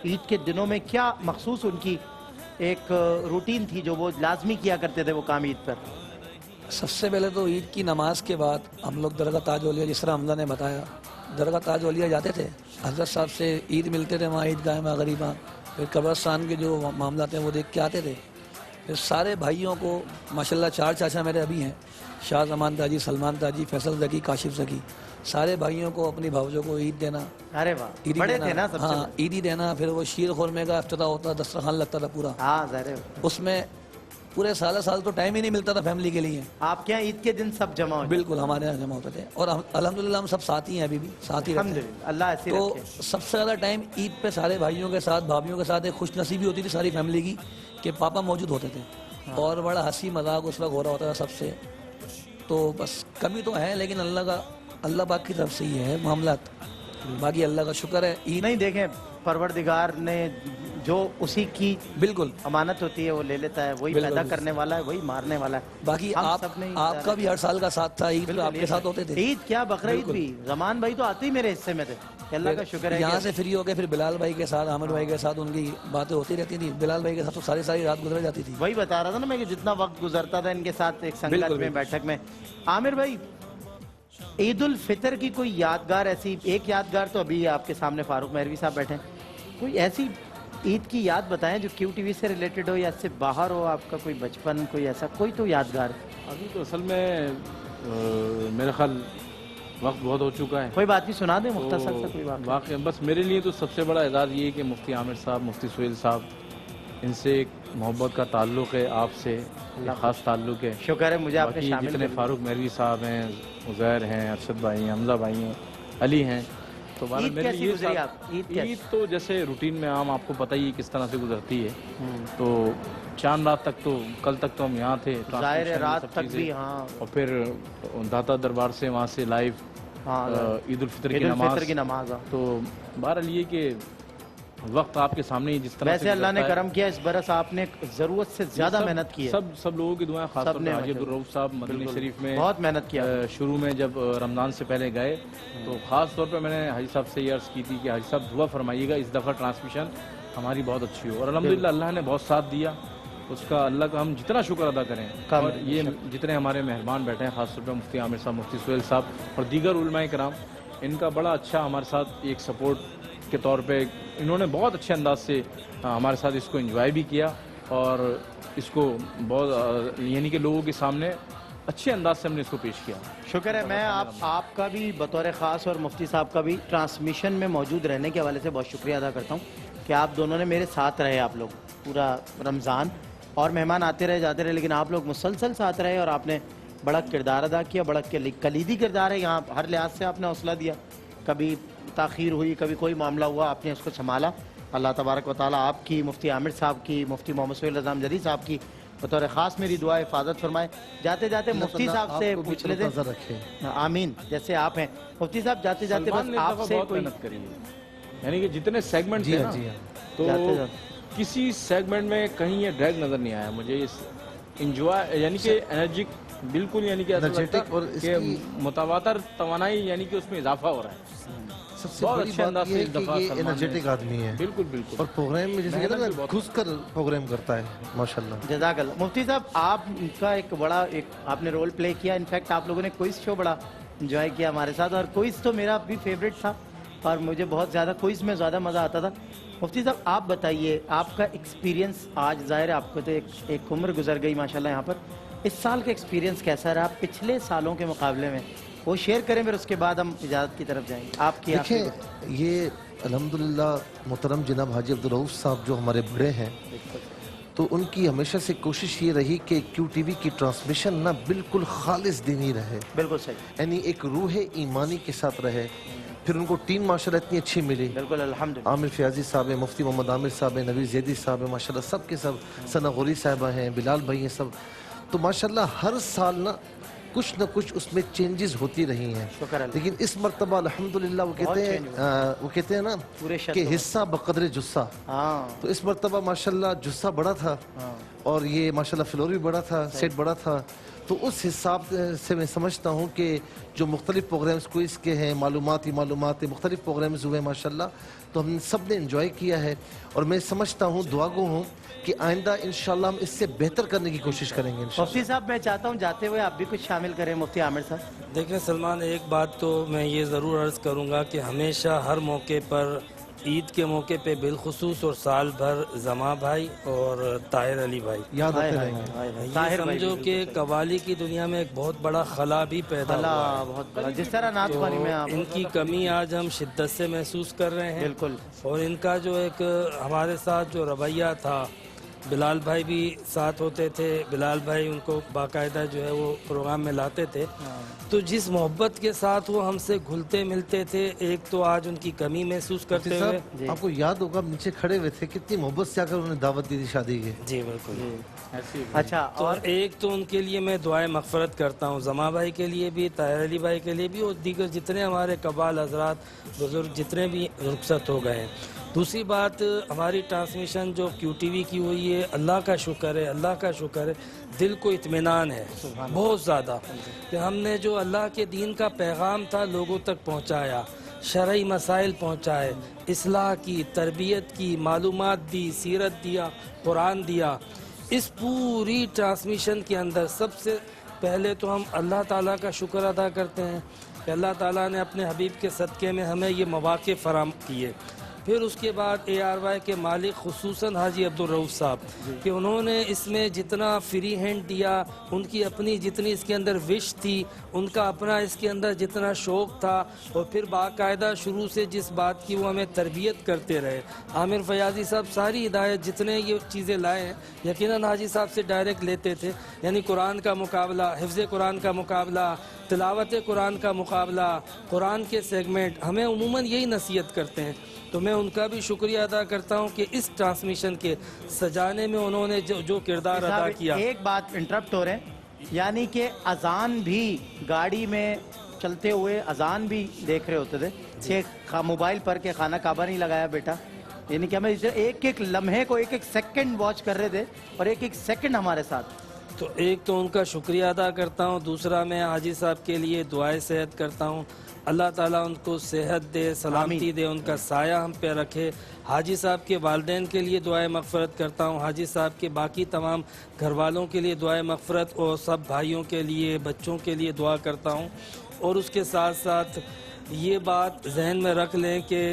ईद के दिनों में, क्या मखसूस उनकी एक रूटीन थी जो वो लाजमी किया करते थे वो काम ईद पर? सबसे पहले तो ईद की नमाज के बाद हम लोग दरगाह ताज औलिया, जिस तरह हमजा ने बताया, दरगाह ताज औलिया जाते थे। हज़रत साहब से ईद मिलते थे वहाँ ईदगाह में गरीबा। फिर कब्रस्तान के जो मामला थे वो देख के आते थे। फिर सारे भाइयों को माशाल्लाह 4 चाचा मेरे अभी हैं, शाह जमान ताजी, सलमान ताजी, फैसल जकी, काशिफ जकी, सारे भाइयों को अपनी भावजों को ईद देना। अरे वाह, ईदी बड़े देना, थे ना सबसे? हाँ ईदी देना। फिर वो शीर खुरमे का इफ्तिताह होता, दस्तरखान लगता था पूरा। हाँ ज़ाहिर, उसमें पूरे साल तो टाइम ही नहीं मिलता था फैमिली के लिए। आपके यहाँ ईद के दिन सब जमा हो? बिल्कुल, हमारे यहाँ जमा होते थे। और अल्हम्दुलिल्लाह हम सब साथ ही हैं, अभी भी साथ ही रहते हैं। अल्हम्दुलिल्लाह, अल्लाह ऐसे तो रखे। सबसे ज़्यादा टाइम ईद पे सारे भाइयों के साथ, भाभीयों के साथ एक खुश नसीबी होती थी सारी फैमिली की कि पापा मौजूद होते थे। और बड़ा हंसी मजाक उस वक्त हो रहा होता था सबसे। तो बस कमी तो है, लेकिन अल्लाह पाक की तरफ से ही है मामला। बाकी अल्लाह का शुक्र है। ईद नहीं, देखें परवरदिगार ने जो उसी की बिल्कुल अमानत होती है वो ले लेता है, वही बिल्कुल, पैदा बिल्कुल। करने वाला है, वही मारने वाला है। बाकी हम आप सब ने आपका भी हर साल का साथ था, ईद पे आपके साथ होते थे। ईद क्या बकरीद भी, जमान भाई तो आते ही मेरे हिस्से में थे। अल्लाह का शुक्र है यहाँ कि- से फ्री हो गए, फिर बिलाल भाई के साथ, आमिर भाई के साथ उनकी बातें होती रहती थी। बिलाल भाई के साथ तो सारी रात गुजर जाती थी। वही बता रहा था ना मैं कि जितना वक्त गुजरता था इनके साथ एक संगत बिल्कुल, में, बैठक में। आमिर भाई, ईद उल फितर की कोई यादगार ऐसी, एक यादगार तो अभी आपके सामने फारूक मेहरवी साहब बैठे हैं, कोई ऐसी ईद की याद बताएं जो QTV से रिलेटेड हो या इससे बाहर हो, आपका कोई बचपन, कोई ऐसा कोई तो यादगार। अभी तो असल में मेरा ख्याल वक्त बहुत हो चुका है। कोई बात नहीं, सुना दें मुख्तसर सा कोई बात। वाकई बस मेरे लिए तो सबसे बड़ा एजाज़ ये है कि मुफ्ती आमिर साहब, मुफ्ती सुहेल साहब, इनसे एक मोहब्बत का ताल्लुक़ है, आपसे एक ख़ास ताल्लुक़ है। शुक्र है मुझे आपने बाकी शामिल जितने कर फारूक मेहरवी साहब हैं, उज़ैर हैं, अरशद भाई हैं, हमजा भाई हैं, अली हैं, तो बहरहाल ईद मेरे कैसी लिए गुजरी आप? ईद कैसी? ईद तो जैसे रूटीन में आम आपको पता ही है किस तरह से गुजरती है। तो चांद रात तक तो, कल तक तो हम यहाँ थे, जाहिर है, ट्रांसमिशन में रात सब तक चीज़ें। भी। हाँ और फिर दाता दरबार से वहाँ से लाइव हाँ, ईद उल फितर ईद की उल नमाज। फितर की नमाज। हाँ। तो बहरहाल ये कि वक्त आपके सामने ही जिस तरह वैसे से अल्लाह ने गुजरता है, करम किया, इस बरस आपने जरूरत से ज्यादा सब- मेहनत की है। सब लोगों की दुआएं, खासतौर सबने पर हाजी मतलब- अब्दुल रऊफ साहब मदनी बिल्कुल, शरीफ में बहुत मेहनत किया। शुरू में जब रमज़ान से पहले गए तो ख़ास तौर पे मैंने हाजी साहब से ये अर्ज़ की थी कि हाजी साहब दुआ फरमाइएगा इस दफ़ा ट्रांसमिशन हमारी बहुत अच्छी हो। और अल्हम्दुलिल्लाह अल्लाह ने बहुत साथ दिया, उसका अल्लाह का हम जितना शुक्र अदा करें। कम और ये जितने हमारे मेहरबान बैठे हैं, खास तौर पे मुफ्ती आमिर साहब, मुफ्ती सुहेल साहब और दीगर उलमाए कराम, इनका बड़ा अच्छा हमारे साथ एक सपोर्ट के तौर पे इन्होंने बहुत अच्छे अंदाज से हमारे साथ इसको एंजॉय भी किया और इसको बहुत यानी कि लोगों के सामने अच्छे अंदाज से हमने इसको पेश किया। शुक्र है। मैं आपका भी बतौर ख़ास और मुफ्ती साहब का भी ट्रांसमिशन में मौजूद रहने के हवाले से बहुत शुक्रिया अदा करता हूँ कि आप दोनों ने मेरे साथ रहे, आप लोग पूरा रमज़ान, और मेहमान आते रहे जाते रहे, लेकिन आप लोग मुसलसल साथ रहे और आपने बड़ा किरदार अदा किया, बड़ा कलीदी किरदार है यहाँ, हर लिहाज से आपने हौसला दिया। कभी ताख़ीर हुई, कभी कोई मामला हुआ, आपने उसको संभाला। अल्लाह तबारक व तआला आपकी, मुफ्ती आमिर साहब की, मुफ्ती मोहम्मद सुहेल रज़ा जरी साहब की बतौर ख़ास मेरी दुआ हिफाजत फरमाए। जाते जाते मुफ्ती साहब से पूछ लेते हैं, आमीन, जैसे आप हैं मुफ्ती साहब, जाते जाते सलमान बस ने इस दफ़ा आपसे बहुत कोई मेहनत करी है, यानी कि जितने सेगमेंट थे ना, तो जाते जाते। किसी सेगमेंट में कहीं ये ड्रैग नज़र नहीं आया मुझे। इस इंजॉय यानी कि एनर्जी बिल्कुल यानी कि ऐसा लगता Energetic और है कि मुतवातर तवानाई यानी कि उसमें इजाफा हो रहा है। सबसे बहुत बड़ी अच्छे अंदाज बात से ये इस है कि दफा ये सलमान ने- एनर्जेटिक आदमी है बिल्कुल बिल्कुल। और प्रोग्राम में जैसे कहते हैं मेहनत भी ना बहुत घुस कर प्रोग्राम करता है माशाल्लाह। जज़ाकल्लाह। मुफ्ती साहब आपका एक बड़ा एक आपने रोल प्ले किया, इनफैक्ट आप लोगों ने क्विज शो बड़ा एंजॉय किया हमारे साथ, और क्विज तो मेरा भी फेवरेट था और मुझे बहुत ज़्यादा क्विज में ज़्यादा मज़ा आता था। मुफ्ती साहब आप बताइए आपका एक्सपीरियंस, आज ज़ाहिर है आपको तो एक उम्र गुजर गई माशाल्लाह यहाँ पर, इस साल का एक्सपीरियंस कैसा रहा पिछले सालों के मुकाबले में, वो शेयर करें, फिर उसके बाद हम इजाज़त की तरफ जाएंगे। आपकी देखिए ये अल्हम्दुलिल्लाह मोहतरम जनाब हाजी अब्दुल रऊफ साहब जो हमारे बड़े हैं, तो उनकी हमेशा से कोशिश ये रही कि QTV की ट्रांसमिशन ना बिल्कुल खालिस दीनी रहे, बिल्कुल सही, यानी एक रूह ईमानी के साथ रहे। फिर उनको टीम माशाल्लाह इतनी अच्छी मिली, बिल्कुल अल्हम्दुलिल्लाह। आमिर फयाजी साहब हैं, मुफ्ती मोहम्मद आमिर साहब हैं, नवीद जैदी साहब हैं, माशाल्लाह सब के सब, सना गौरी साहबा हैं, बिलाल भाई हैं सब। तो माशाल्लाह हर साल ना कुछ उसमें चेंजेस होती रही हैं, शुक्र अल्लाह। लेकिन इस मरतबा अल्हम्दुलिल्लाह वो कहते हैं ना पूरे शर्त कि हो। हिस्सा बकदरे जुस्सा, हाँ तो इस मरतबा माशाल्लाह जुस्सा बड़ा था और ये माशाल्लाह फ्लोर भी बड़ा था, सेट बड़ा था। तो उस हिसाब से मैं समझता हूँ कि जो मुख्तलिफ प्रोग्राम्स क्विज़ के हैं, मालूमात मुख्तलिफ प्रोग्राम्स हुए माशाल्लाह, तो हम सब ने इन्जॉय किया है। और मैं समझता हूँ, दुआगो हूँ कि आइंदा इंशाल्लाह हम इससे बेहतर करने की कोशिश करेंगे इंशाल्लाह। मुफ्ती साहब मैं चाहता हूँ जाते हुए आप भी कुछ शामिल करें, मुफ्ती आमिर साहब। देखिए सलमान, एक बात तो मैं ये ज़रूर अर्ज़ करूँगा कि हमेशा हर मौके पर, ईद के मौके पे बिलखुसूस और साल भर जमा भाई और ताहिर अली भाई याद हाय आते हाय रहेंगे। हाय हाय। ये ताहिर भाई समझो भी कि कवाली की दुनिया में एक बहुत बड़ा खला भी पैदा अल्लाह हुआ है। बहुत बड़ा, जिस तरह नाथ पानी में आप इनकी कमी आज हम शिद्दत से महसूस कर रहे हैं। बिल्कुल। और इनका जो एक हमारे साथ जो रवैया था, बिलाल भाई भी साथ होते थे, बिलाल भाई उनको बाकायदा जो है वो प्रोग्राम में लाते थे, तो जिस मोहब्बत के साथ वो हमसे घुलते मिलते थे, एक तो आज उनकी कमी महसूस करते हुए। साहब आपको याद होगा आप नीचे खड़े हुए थे, कितनी मोहब्बत से आकर उन्होंने दावत दी थी शादी की। जी बिल्कुल। अच्छा, तो और एक तो उनके लिए मैं दुआएं मग़फ़िरत करता हूँ, जमा भाई के लिए भी, ताहिर अली भाई के लिए भी, और दीगर जितने हमारे कबाल हजरात बुजुर्ग जितने भी रुखसत हो गए हैं। दूसरी बात, हमारी ट्रांसमिशन जो QTV की हुई है, अल्लाह का शुक्र है, अल्लाह का शुक्र है, दिल को इत्मीनान है बहुत ज़्यादा कि हमने जो अल्लाह के दीन का पैगाम था लोगों तक पहुँचाया, शरई मसाइल पहुँचाए, इस्लाह की, तरबियत की, मालूमात दी, सीरत दिया, कुरान दिया। इस पूरी ट्रांसमिशन के अंदर सबसे पहले तो हम अल्लाह ताला का शुक्र अदा करते हैं कि अल्लाह ताला ने अपने हबीब के सदक़े में हमें ये मौक़े फराम किए। फिर उसके बाद ARY के मालिक खुसूसन हाजी अब्दुल रऊफ साहब कि उन्होंने इसमें जितना फ्री हैंड दिया, उनकी अपनी जितनी इसके अंदर विश थी, उनका अपना इसके अंदर जितना शौक़ था, और फिर बाकायदा शुरू से जिस बात की वो हमें तरबियत करते रहे। आमिर फयाजी साहब सारी हिदायत जितने ये चीज़ें लाए हैं यकीनन हाजी साहब से डायरेक्ट लेते थे, यानी कुरान का मुकाबला, हिफ्ज़ कुरान का मुकाबला, तिलावत कुरान का मुकाबला, कुरान के सेगमेंट, हमें उमूमन यही नसीहत करते हैं। तो मैं उनका भी शुक्रिया अदा करता हूं कि इस ट्रांसमिशन के सजाने में उन्होंने जो किरदार अदा किया। एक बात इंटरप्ट हो रहे हैं, यानी कि अजान भी गाड़ी में चलते हुए अजान भी देख रहे होते थे कि मोबाइल पर के खाना काबा नहीं लगाया बेटा, यानी कि हमें एक एक लम्हे को, एक एक सेकंड वॉच कर रहे थे और एक एक सेकंड हमारे साथ। तो एक तो उनका शुक्रिया अदा करता हूँ, दूसरा मैं हाजी साहब के लिए दुआए सेहत करता हूँ, अल्लाह ताला उनको सेहत दे, सलामती दे, उनका साया हम पे रखे। हाजी साहब के वालिदैन के लिए दुआए मग़फ़िरत करता हूँ, हाजी साहब के बाकी तमाम घर वालों के लिए दुआए मग़फ़िरत, और सब भाइयों के लिए, बच्चों के लिए दुआ करता हूँ। और उसके साथ साथ ये बात जहन में रख लें कि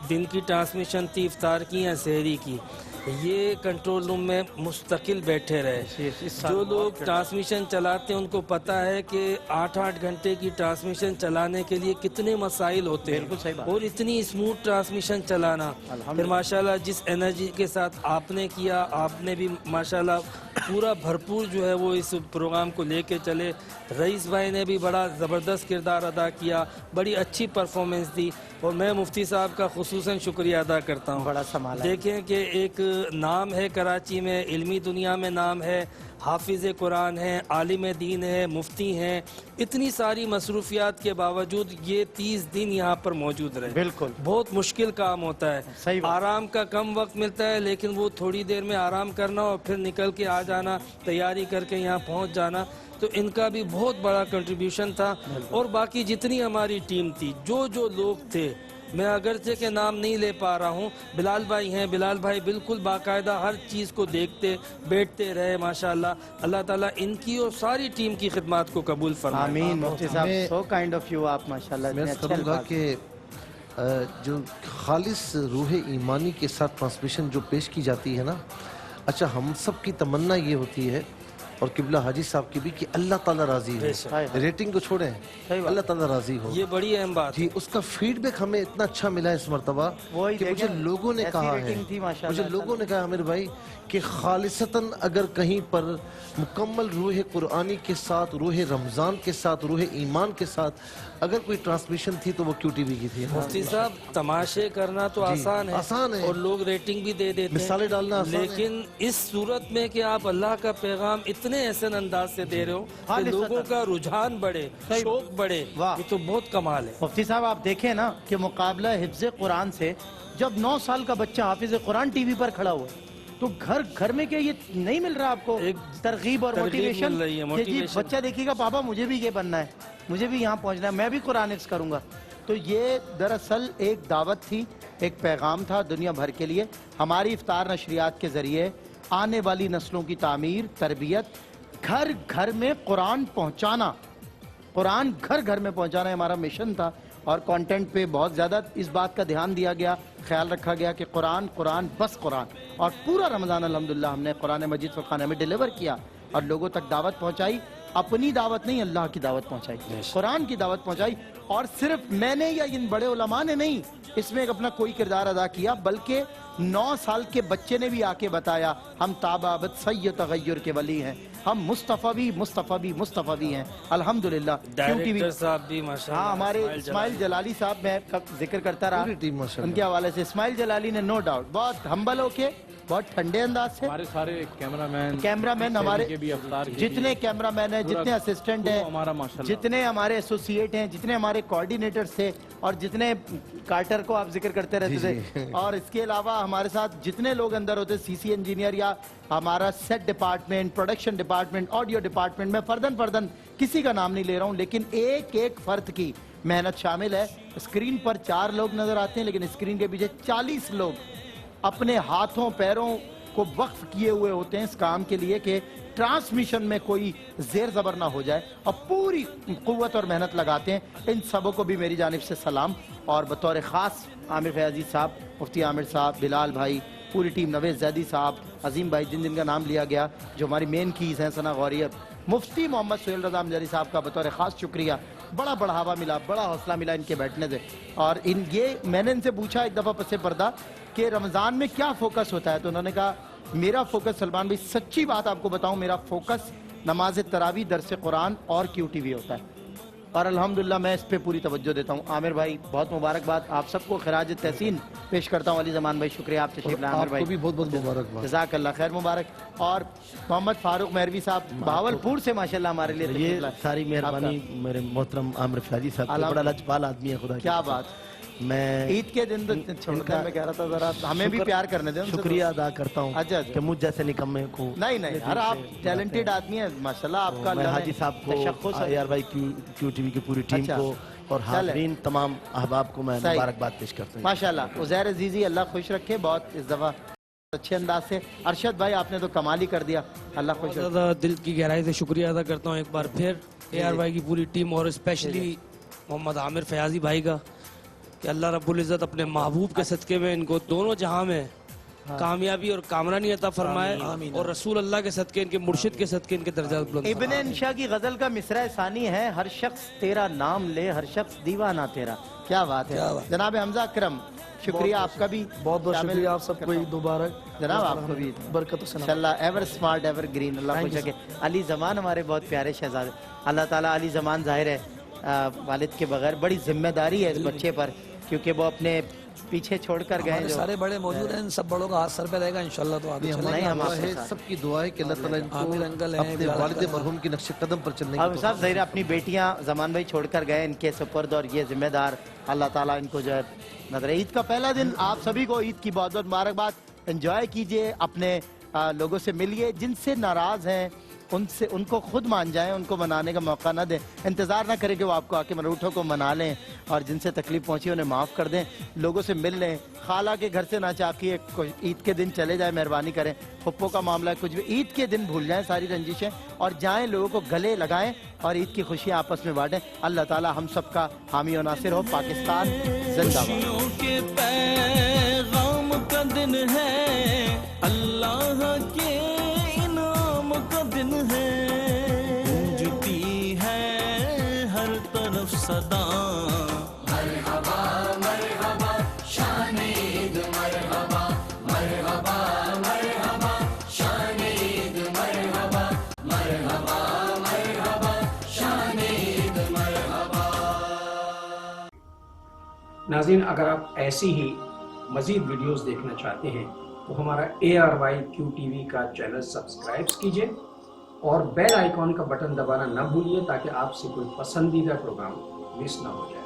दिन की ट्रांसमिशन थी, इफ्तार की या सहरी की, ये कंट्रोल रूम में मुस्तकिल बैठे रहे। जो लोग ट्रांसमिशन चलाते हैं उनको पता है कि 8-8 घंटे की ट्रांसमिशन चलाने के लिए कितने मसाइल होते हैं, और इतनी स्मूथ ट्रांसमिशन चलाना, फिर माशाल्लाह जिस एनर्जी के साथ आपने किया, आपने भी माशाल्लाह पूरा भरपूर जो है वो इस प्रोग्राम को लेके चले। रईस भाई ने भी बड़ा ज़बरदस्त किरदार अदा किया, बड़ी अच्छी परफॉर्मेंस दी, और मैं मुफ्ती साहब का खुसूसन शुक्रिया अदा करता हूँ। बड़ा संभाला। देखें कि एक नाम है कराची में, इल्मी दुनिया में नाम है, हाफिज़ कुरान है, आलिम दीन है, मुफ्ती हैं, इतनी सारी मसरूफियात के बावजूद ये 30 दिन यहाँ पर मौजूद रहे। बिल्कुल बहुत मुश्किल काम होता है, सही बात। आराम का कम वक्त मिलता है, लेकिन वो थोड़ी देर में आराम करना और फिर निकल के आ जाना, तैयारी करके यहाँ पहुँच जाना, تو ان کا بھی بہت بڑا کنٹریبیوشن تھا. اور باقی جتنی ہماری ٹیم تھی, جو لوگ تھے, میں اگرچہ کہ نام نہیں لے پا رہا ہوں, بلال بھائی ہیں, بلال بھائی بالکل باقاعدہ ہر چیز کو دیکھتے بیٹھتے رہے ماشاءاللہ. اللہ تعالیٰ ان کی اور ساری ٹیم کی خدمات کو قبول فرمائے. آمین. مفتی صاحب سو کائنڈ آف یو, آپ ماشاءاللہ. میں کروں گا کہ جو خالص روح ایمانی کے ساتھ ٹرانسمیشن جو پیش کی جاتی ہے نا, اچھا ہم سب کی تمنا یہ ہوتی ہے, اور قبلہ حاجی صاحب کی بھی, کہ اللہ تعالیٰ راضی ہو. ریٹنگ کو چھوڑیں, اللہ تعالیٰ راضی ہو. یہ بڑی اہم بات جی, اس کا فیڈ بیک ہمیں اتنا اچھا ملا اس مرتبہ کہ مجھے لوگوں نے کہا ہے, مجھے لوگوں نے کہا عامر بھائی کہ خالصتاً اگر کہیں پر مکمل روح قرآنی کے ساتھ, روح رمضان کے ساتھ, روح ایمان کے ساتھ اگر کوئی ٹرانسمیشن تھی تو وہ کیو ٹی وی کی تھی. مفتی صاحب تماشے کرنا تو آسان ہے اور لوگ ریٹنگ بھی دے دیتے ہیں, مثالیں ڈالنا آسان ہے, لیکن اس صورت میں کہ آپ اللہ کا پیغام اتنے احسن انداز سے دے رہے ہو کہ لوگوں کا رجحان بڑھے, شوق بڑھے, یہ تو بہت کمال ہے. مفتی صاحب آپ دیکھیں نا کہ مقابلہ حفظ قرآن سے, جب 9 سال کا بچہ حافظ قرآن ٹی وی پر کھڑا ہوا تو گھر میں کیا یہ نہیں مل رہا آپ کو ایک ترغیب اور موٹیویشن کہ جی بچہ دیکھیے گا پاپا مجھے بھی یہ بننا ہے, مجھے بھی یہاں پہنچنا ہے, میں بھی قرآن حفظ کروں گا. تو یہ دراصل ایک دعوت تھی, ایک پیغام تھا دنیا بھر کے لیے. ہماری افطار نشریات کے ذریعے آنے والی نسلوں کی تعمیر, تربیت, گھر گھر میں قرآن پہنچانا, قرآن گھر گھر میں پہنچانا ہمارا مشن تھا. اور کانٹینٹ پہ بہت زیادہ اس بات کا دھیان دیا گیا, خیال رکھا گیا کہ قرآن قرآن بس قرآن. اور پورا رمضان الحمدللہ ہم نے قرآن مجید فرقانہ میں ڈیلیور کیا اور لوگوں تک دعوت پہنچائی. اپنی دعوت نہیں, اللہ کی دعوت پہنچائی, قرآن کی دعوت پہنچائی. اور صرف میں نے یا ان بڑے علماء نے نہیں اس میں اپنا کوئی کردار ادا کیا, بلکہ 9 سال کے بچے نے بھی آ کے بتایا ہم تابعت سید تغیر کے ولی ہیں, ہم مصطفیٰ بھی ہیں الحمدللہ. ڈائریکٹر صاحب بھی ماشاءاللہ, ہاں ہمارے اسماعیل جلالی صاحب, میں ذکر کرتا رہا ان کے حوالے سے. اسماعیل جلالی نے نو ڈاؤٹ بہت ہمبل ہو کے, بہت ٹھنڈے انداز سے, ہمارے سارے کیمرہ مین ہمارے جتنے کیمرہ مین ہیں, جتنے اسسٹنٹ ہیں, جتنے ہمارے ایسوسیٹ ہیں, جتنے ہمارے کوارڈینیٹرز تھے, اور جتنے کارٹر کو آپ ذکر کرتے رہتے تھے, اور اس کے علاوہ ہمارے ساتھ جتنے لوگ اندر ہوتے, سی سی انجینئر یا ہمارا set department, production department, audio department, میں فردن کسی کا نام نہیں لے رہا ہوں, لیکن ایک فرد کی محنت شامل ہے. اسکرین پر 4 لوگ نظر آتے ہیں, لیکن اسکرین کے پیچھے 40 لوگ اپنے ہاتھوں پیروں کو وقف کیے ہوئے ہوتے ہیں اس کام کے لیے کہ ٹرانسمیشن میں کوئی زیر زبر نہ ہو جائے, اور پوری قوت اور محنت لگاتے ہیں. ان سبوں کو بھی میری جانب سے سلام. اور بطور خاص عامر فیاضی صاحب, مفتی عامر صاحب, بلال بھائی, پوری ٹیم, نویز زیدی صاحب, عظیم بھائی جن کا نام لیا گیا جو ہماری مین کیز ہیں, ثنا غوری, مفتی محمد سہیل رضا امجاری صاحب کا بطور خاص شکریہ. بڑا بڑھاوا ملا, بڑا حوصلہ ملا ان کے بیٹھنے سے. اور یہ میں نے ان سے پوچھا ایک دفعہ پس پردہ کہ رمضان میں کیا فوکس ہوتا ہے, تو انہوں نے کہا میرا فوکس, سلمان بھائی سچی بات آپ کو بتاؤں, میرا فوکس نماز تراویح, درس قرآن اور کیو ٹی وی ہوتا ہے. اور الحمدللہ میں اس پہ پوری توجہ دیتا ہوں. عامر بھائی بہت مبارکباد, آپ سب کو خراج تحسین پیش کرتا ہوں. علی زمان بھائی شکریہ, آپ تشریف لائے. عامر بھائی بھی بہت بہت مبارکباد, جزاک اللہ خیر, مبارک. اور محمد فاروق مہروی صاحب بہاولپور سے ماشاءاللہ ہمارے لیے, یہ ساری مہربانی میرے محترم عامر فیاضی صاحب کا, بڑا لجپال آدمی ہے خدا. کیا بات. میں عید کے دن چھوڑ کر میں کہہ رہا تھا ذرا ہمیں بھی پیار کرنے دیں. شکریہ ادا کرتا ہوں کہ مجھ جیسے نکمے کو نہیں ہر آپ ٹیلنٹڈ آدمی ہیں ماشاءاللہ. آپ کا میں حاجی صاحب کو, یار بھائی کیو ٹی وی کی پوری ٹیم کو اور حاضرین تمام احباب کو میں مبارکباد پیش کرتا ہوں. ماشاءاللہ. عزیر عزیزی اللہ خوش رکھے بہت اس دفعہ اچھے انداز سے. ارشد بھائی آپ نے تو کمال ہی کر دیا, اللہ خوش رکھے. دل کی گہرائی سے شکریہ ادا کرتا ہوں ایک بار پھر اے آر بھائی کی پوری ٹیم, اور اسپیشلی محمد عامر فیاضی بھائی کا, کہ اللہ رب العزت اپنے محبوب کے صدقے میں ان کو دونوں جہاں میں کامیابی اور کامرانی عطا فرمائے, اور رسول اللہ کے صدقے, ان کے مرشد کے صدقے ان کے درجات بلند. ابن انشا کی غزل کا مصرع ثانی ہے, ہر شخص تیرا نام لے, ہر شخص دیوانہ تیرا. کیا بات ہے جناب حمزہ اکرم, شکریہ آپ کا بھی, بہت شکریہ آپ سب کو, عید مبارک جناب آپ کو بھی, برکت و انشاءاللہ. ایور سمارٹ ایور گرین, اللہ خوش رکھے. علی زمان ہمارے بہت پیارے شہزادے, اللہ تعالیٰ علی زمان ظاہر ہے والد کے بغیر بڑی ذمہ داری ہے اس بچے پر, کیونکہ وہ اپنے پیچھے چھوڑ کر گئے. سارے بڑے موجود ہیں, سب بڑوں کا ہاتھ سر پہ رہے گا انشاءاللہ. تو آگے سب کی دعا ہے کہ اللہ تعالیٰ ان کو اپنے والد مرحوم کی نقش قدم پر چلنے کی. صاحب ظاہر اپنی بیٹیاں زمان بھائی چھوڑ کر گئے, ان کے سپرد, اور یہ ذمہ دار اللہ تعالیٰ ان کو جو ہے نظر. عید کا پہلا دن, آپ سبھی کو عید کی بہت بہت مبارکباد. انجوائے کیجئے, اپنے لوگوں سے ملیے جن سے ناراض ہیں, उनको खुद मान जाएं, उनको मनाने का मौका ना दें, इंतज़ार ना करें कि वो आपको आके मरूठों को मना लें और जिनसे तकलीफ पहुंची उन्हें माफ़ कर दें, लोगों से मिल लें, खाला के घर से ना चाकिए, ईद के दिन चले जाए, मेहरबानी करें, फुप्पो का मामला है, कुछ भी ईद के दिन भूल जाएं सारी रंजिशें और जाएं, लोगों को गले लगाएं और ईद की खुशियाँ आपस में बांटें। अल्लाह ताला हम सबका हामी और नासिर हो। पाकिस्तान जिंदाबाद। के पैगाम का दिन है, अल्लाह के इनाम का दिन है, गूंजती है हर तरफ सदा मरहबा मरहबा शान ईद मरहबा मरहबा मरहबा शान ईद मरहबा मरहबा मरहबा शान ईद मरहबा। नाज़रीन, अगर आप ऐसी ही मज़ीद वीडियोस देखना चाहते हैं तो हमारा ARYQ TV का चैनल सब्सक्राइब कीजिए और बेल आइकॉन का बटन दबाना न भूलिए ताकि आपसे कोई पसंदीदा प्रोग्राम मिस ना हो जाए।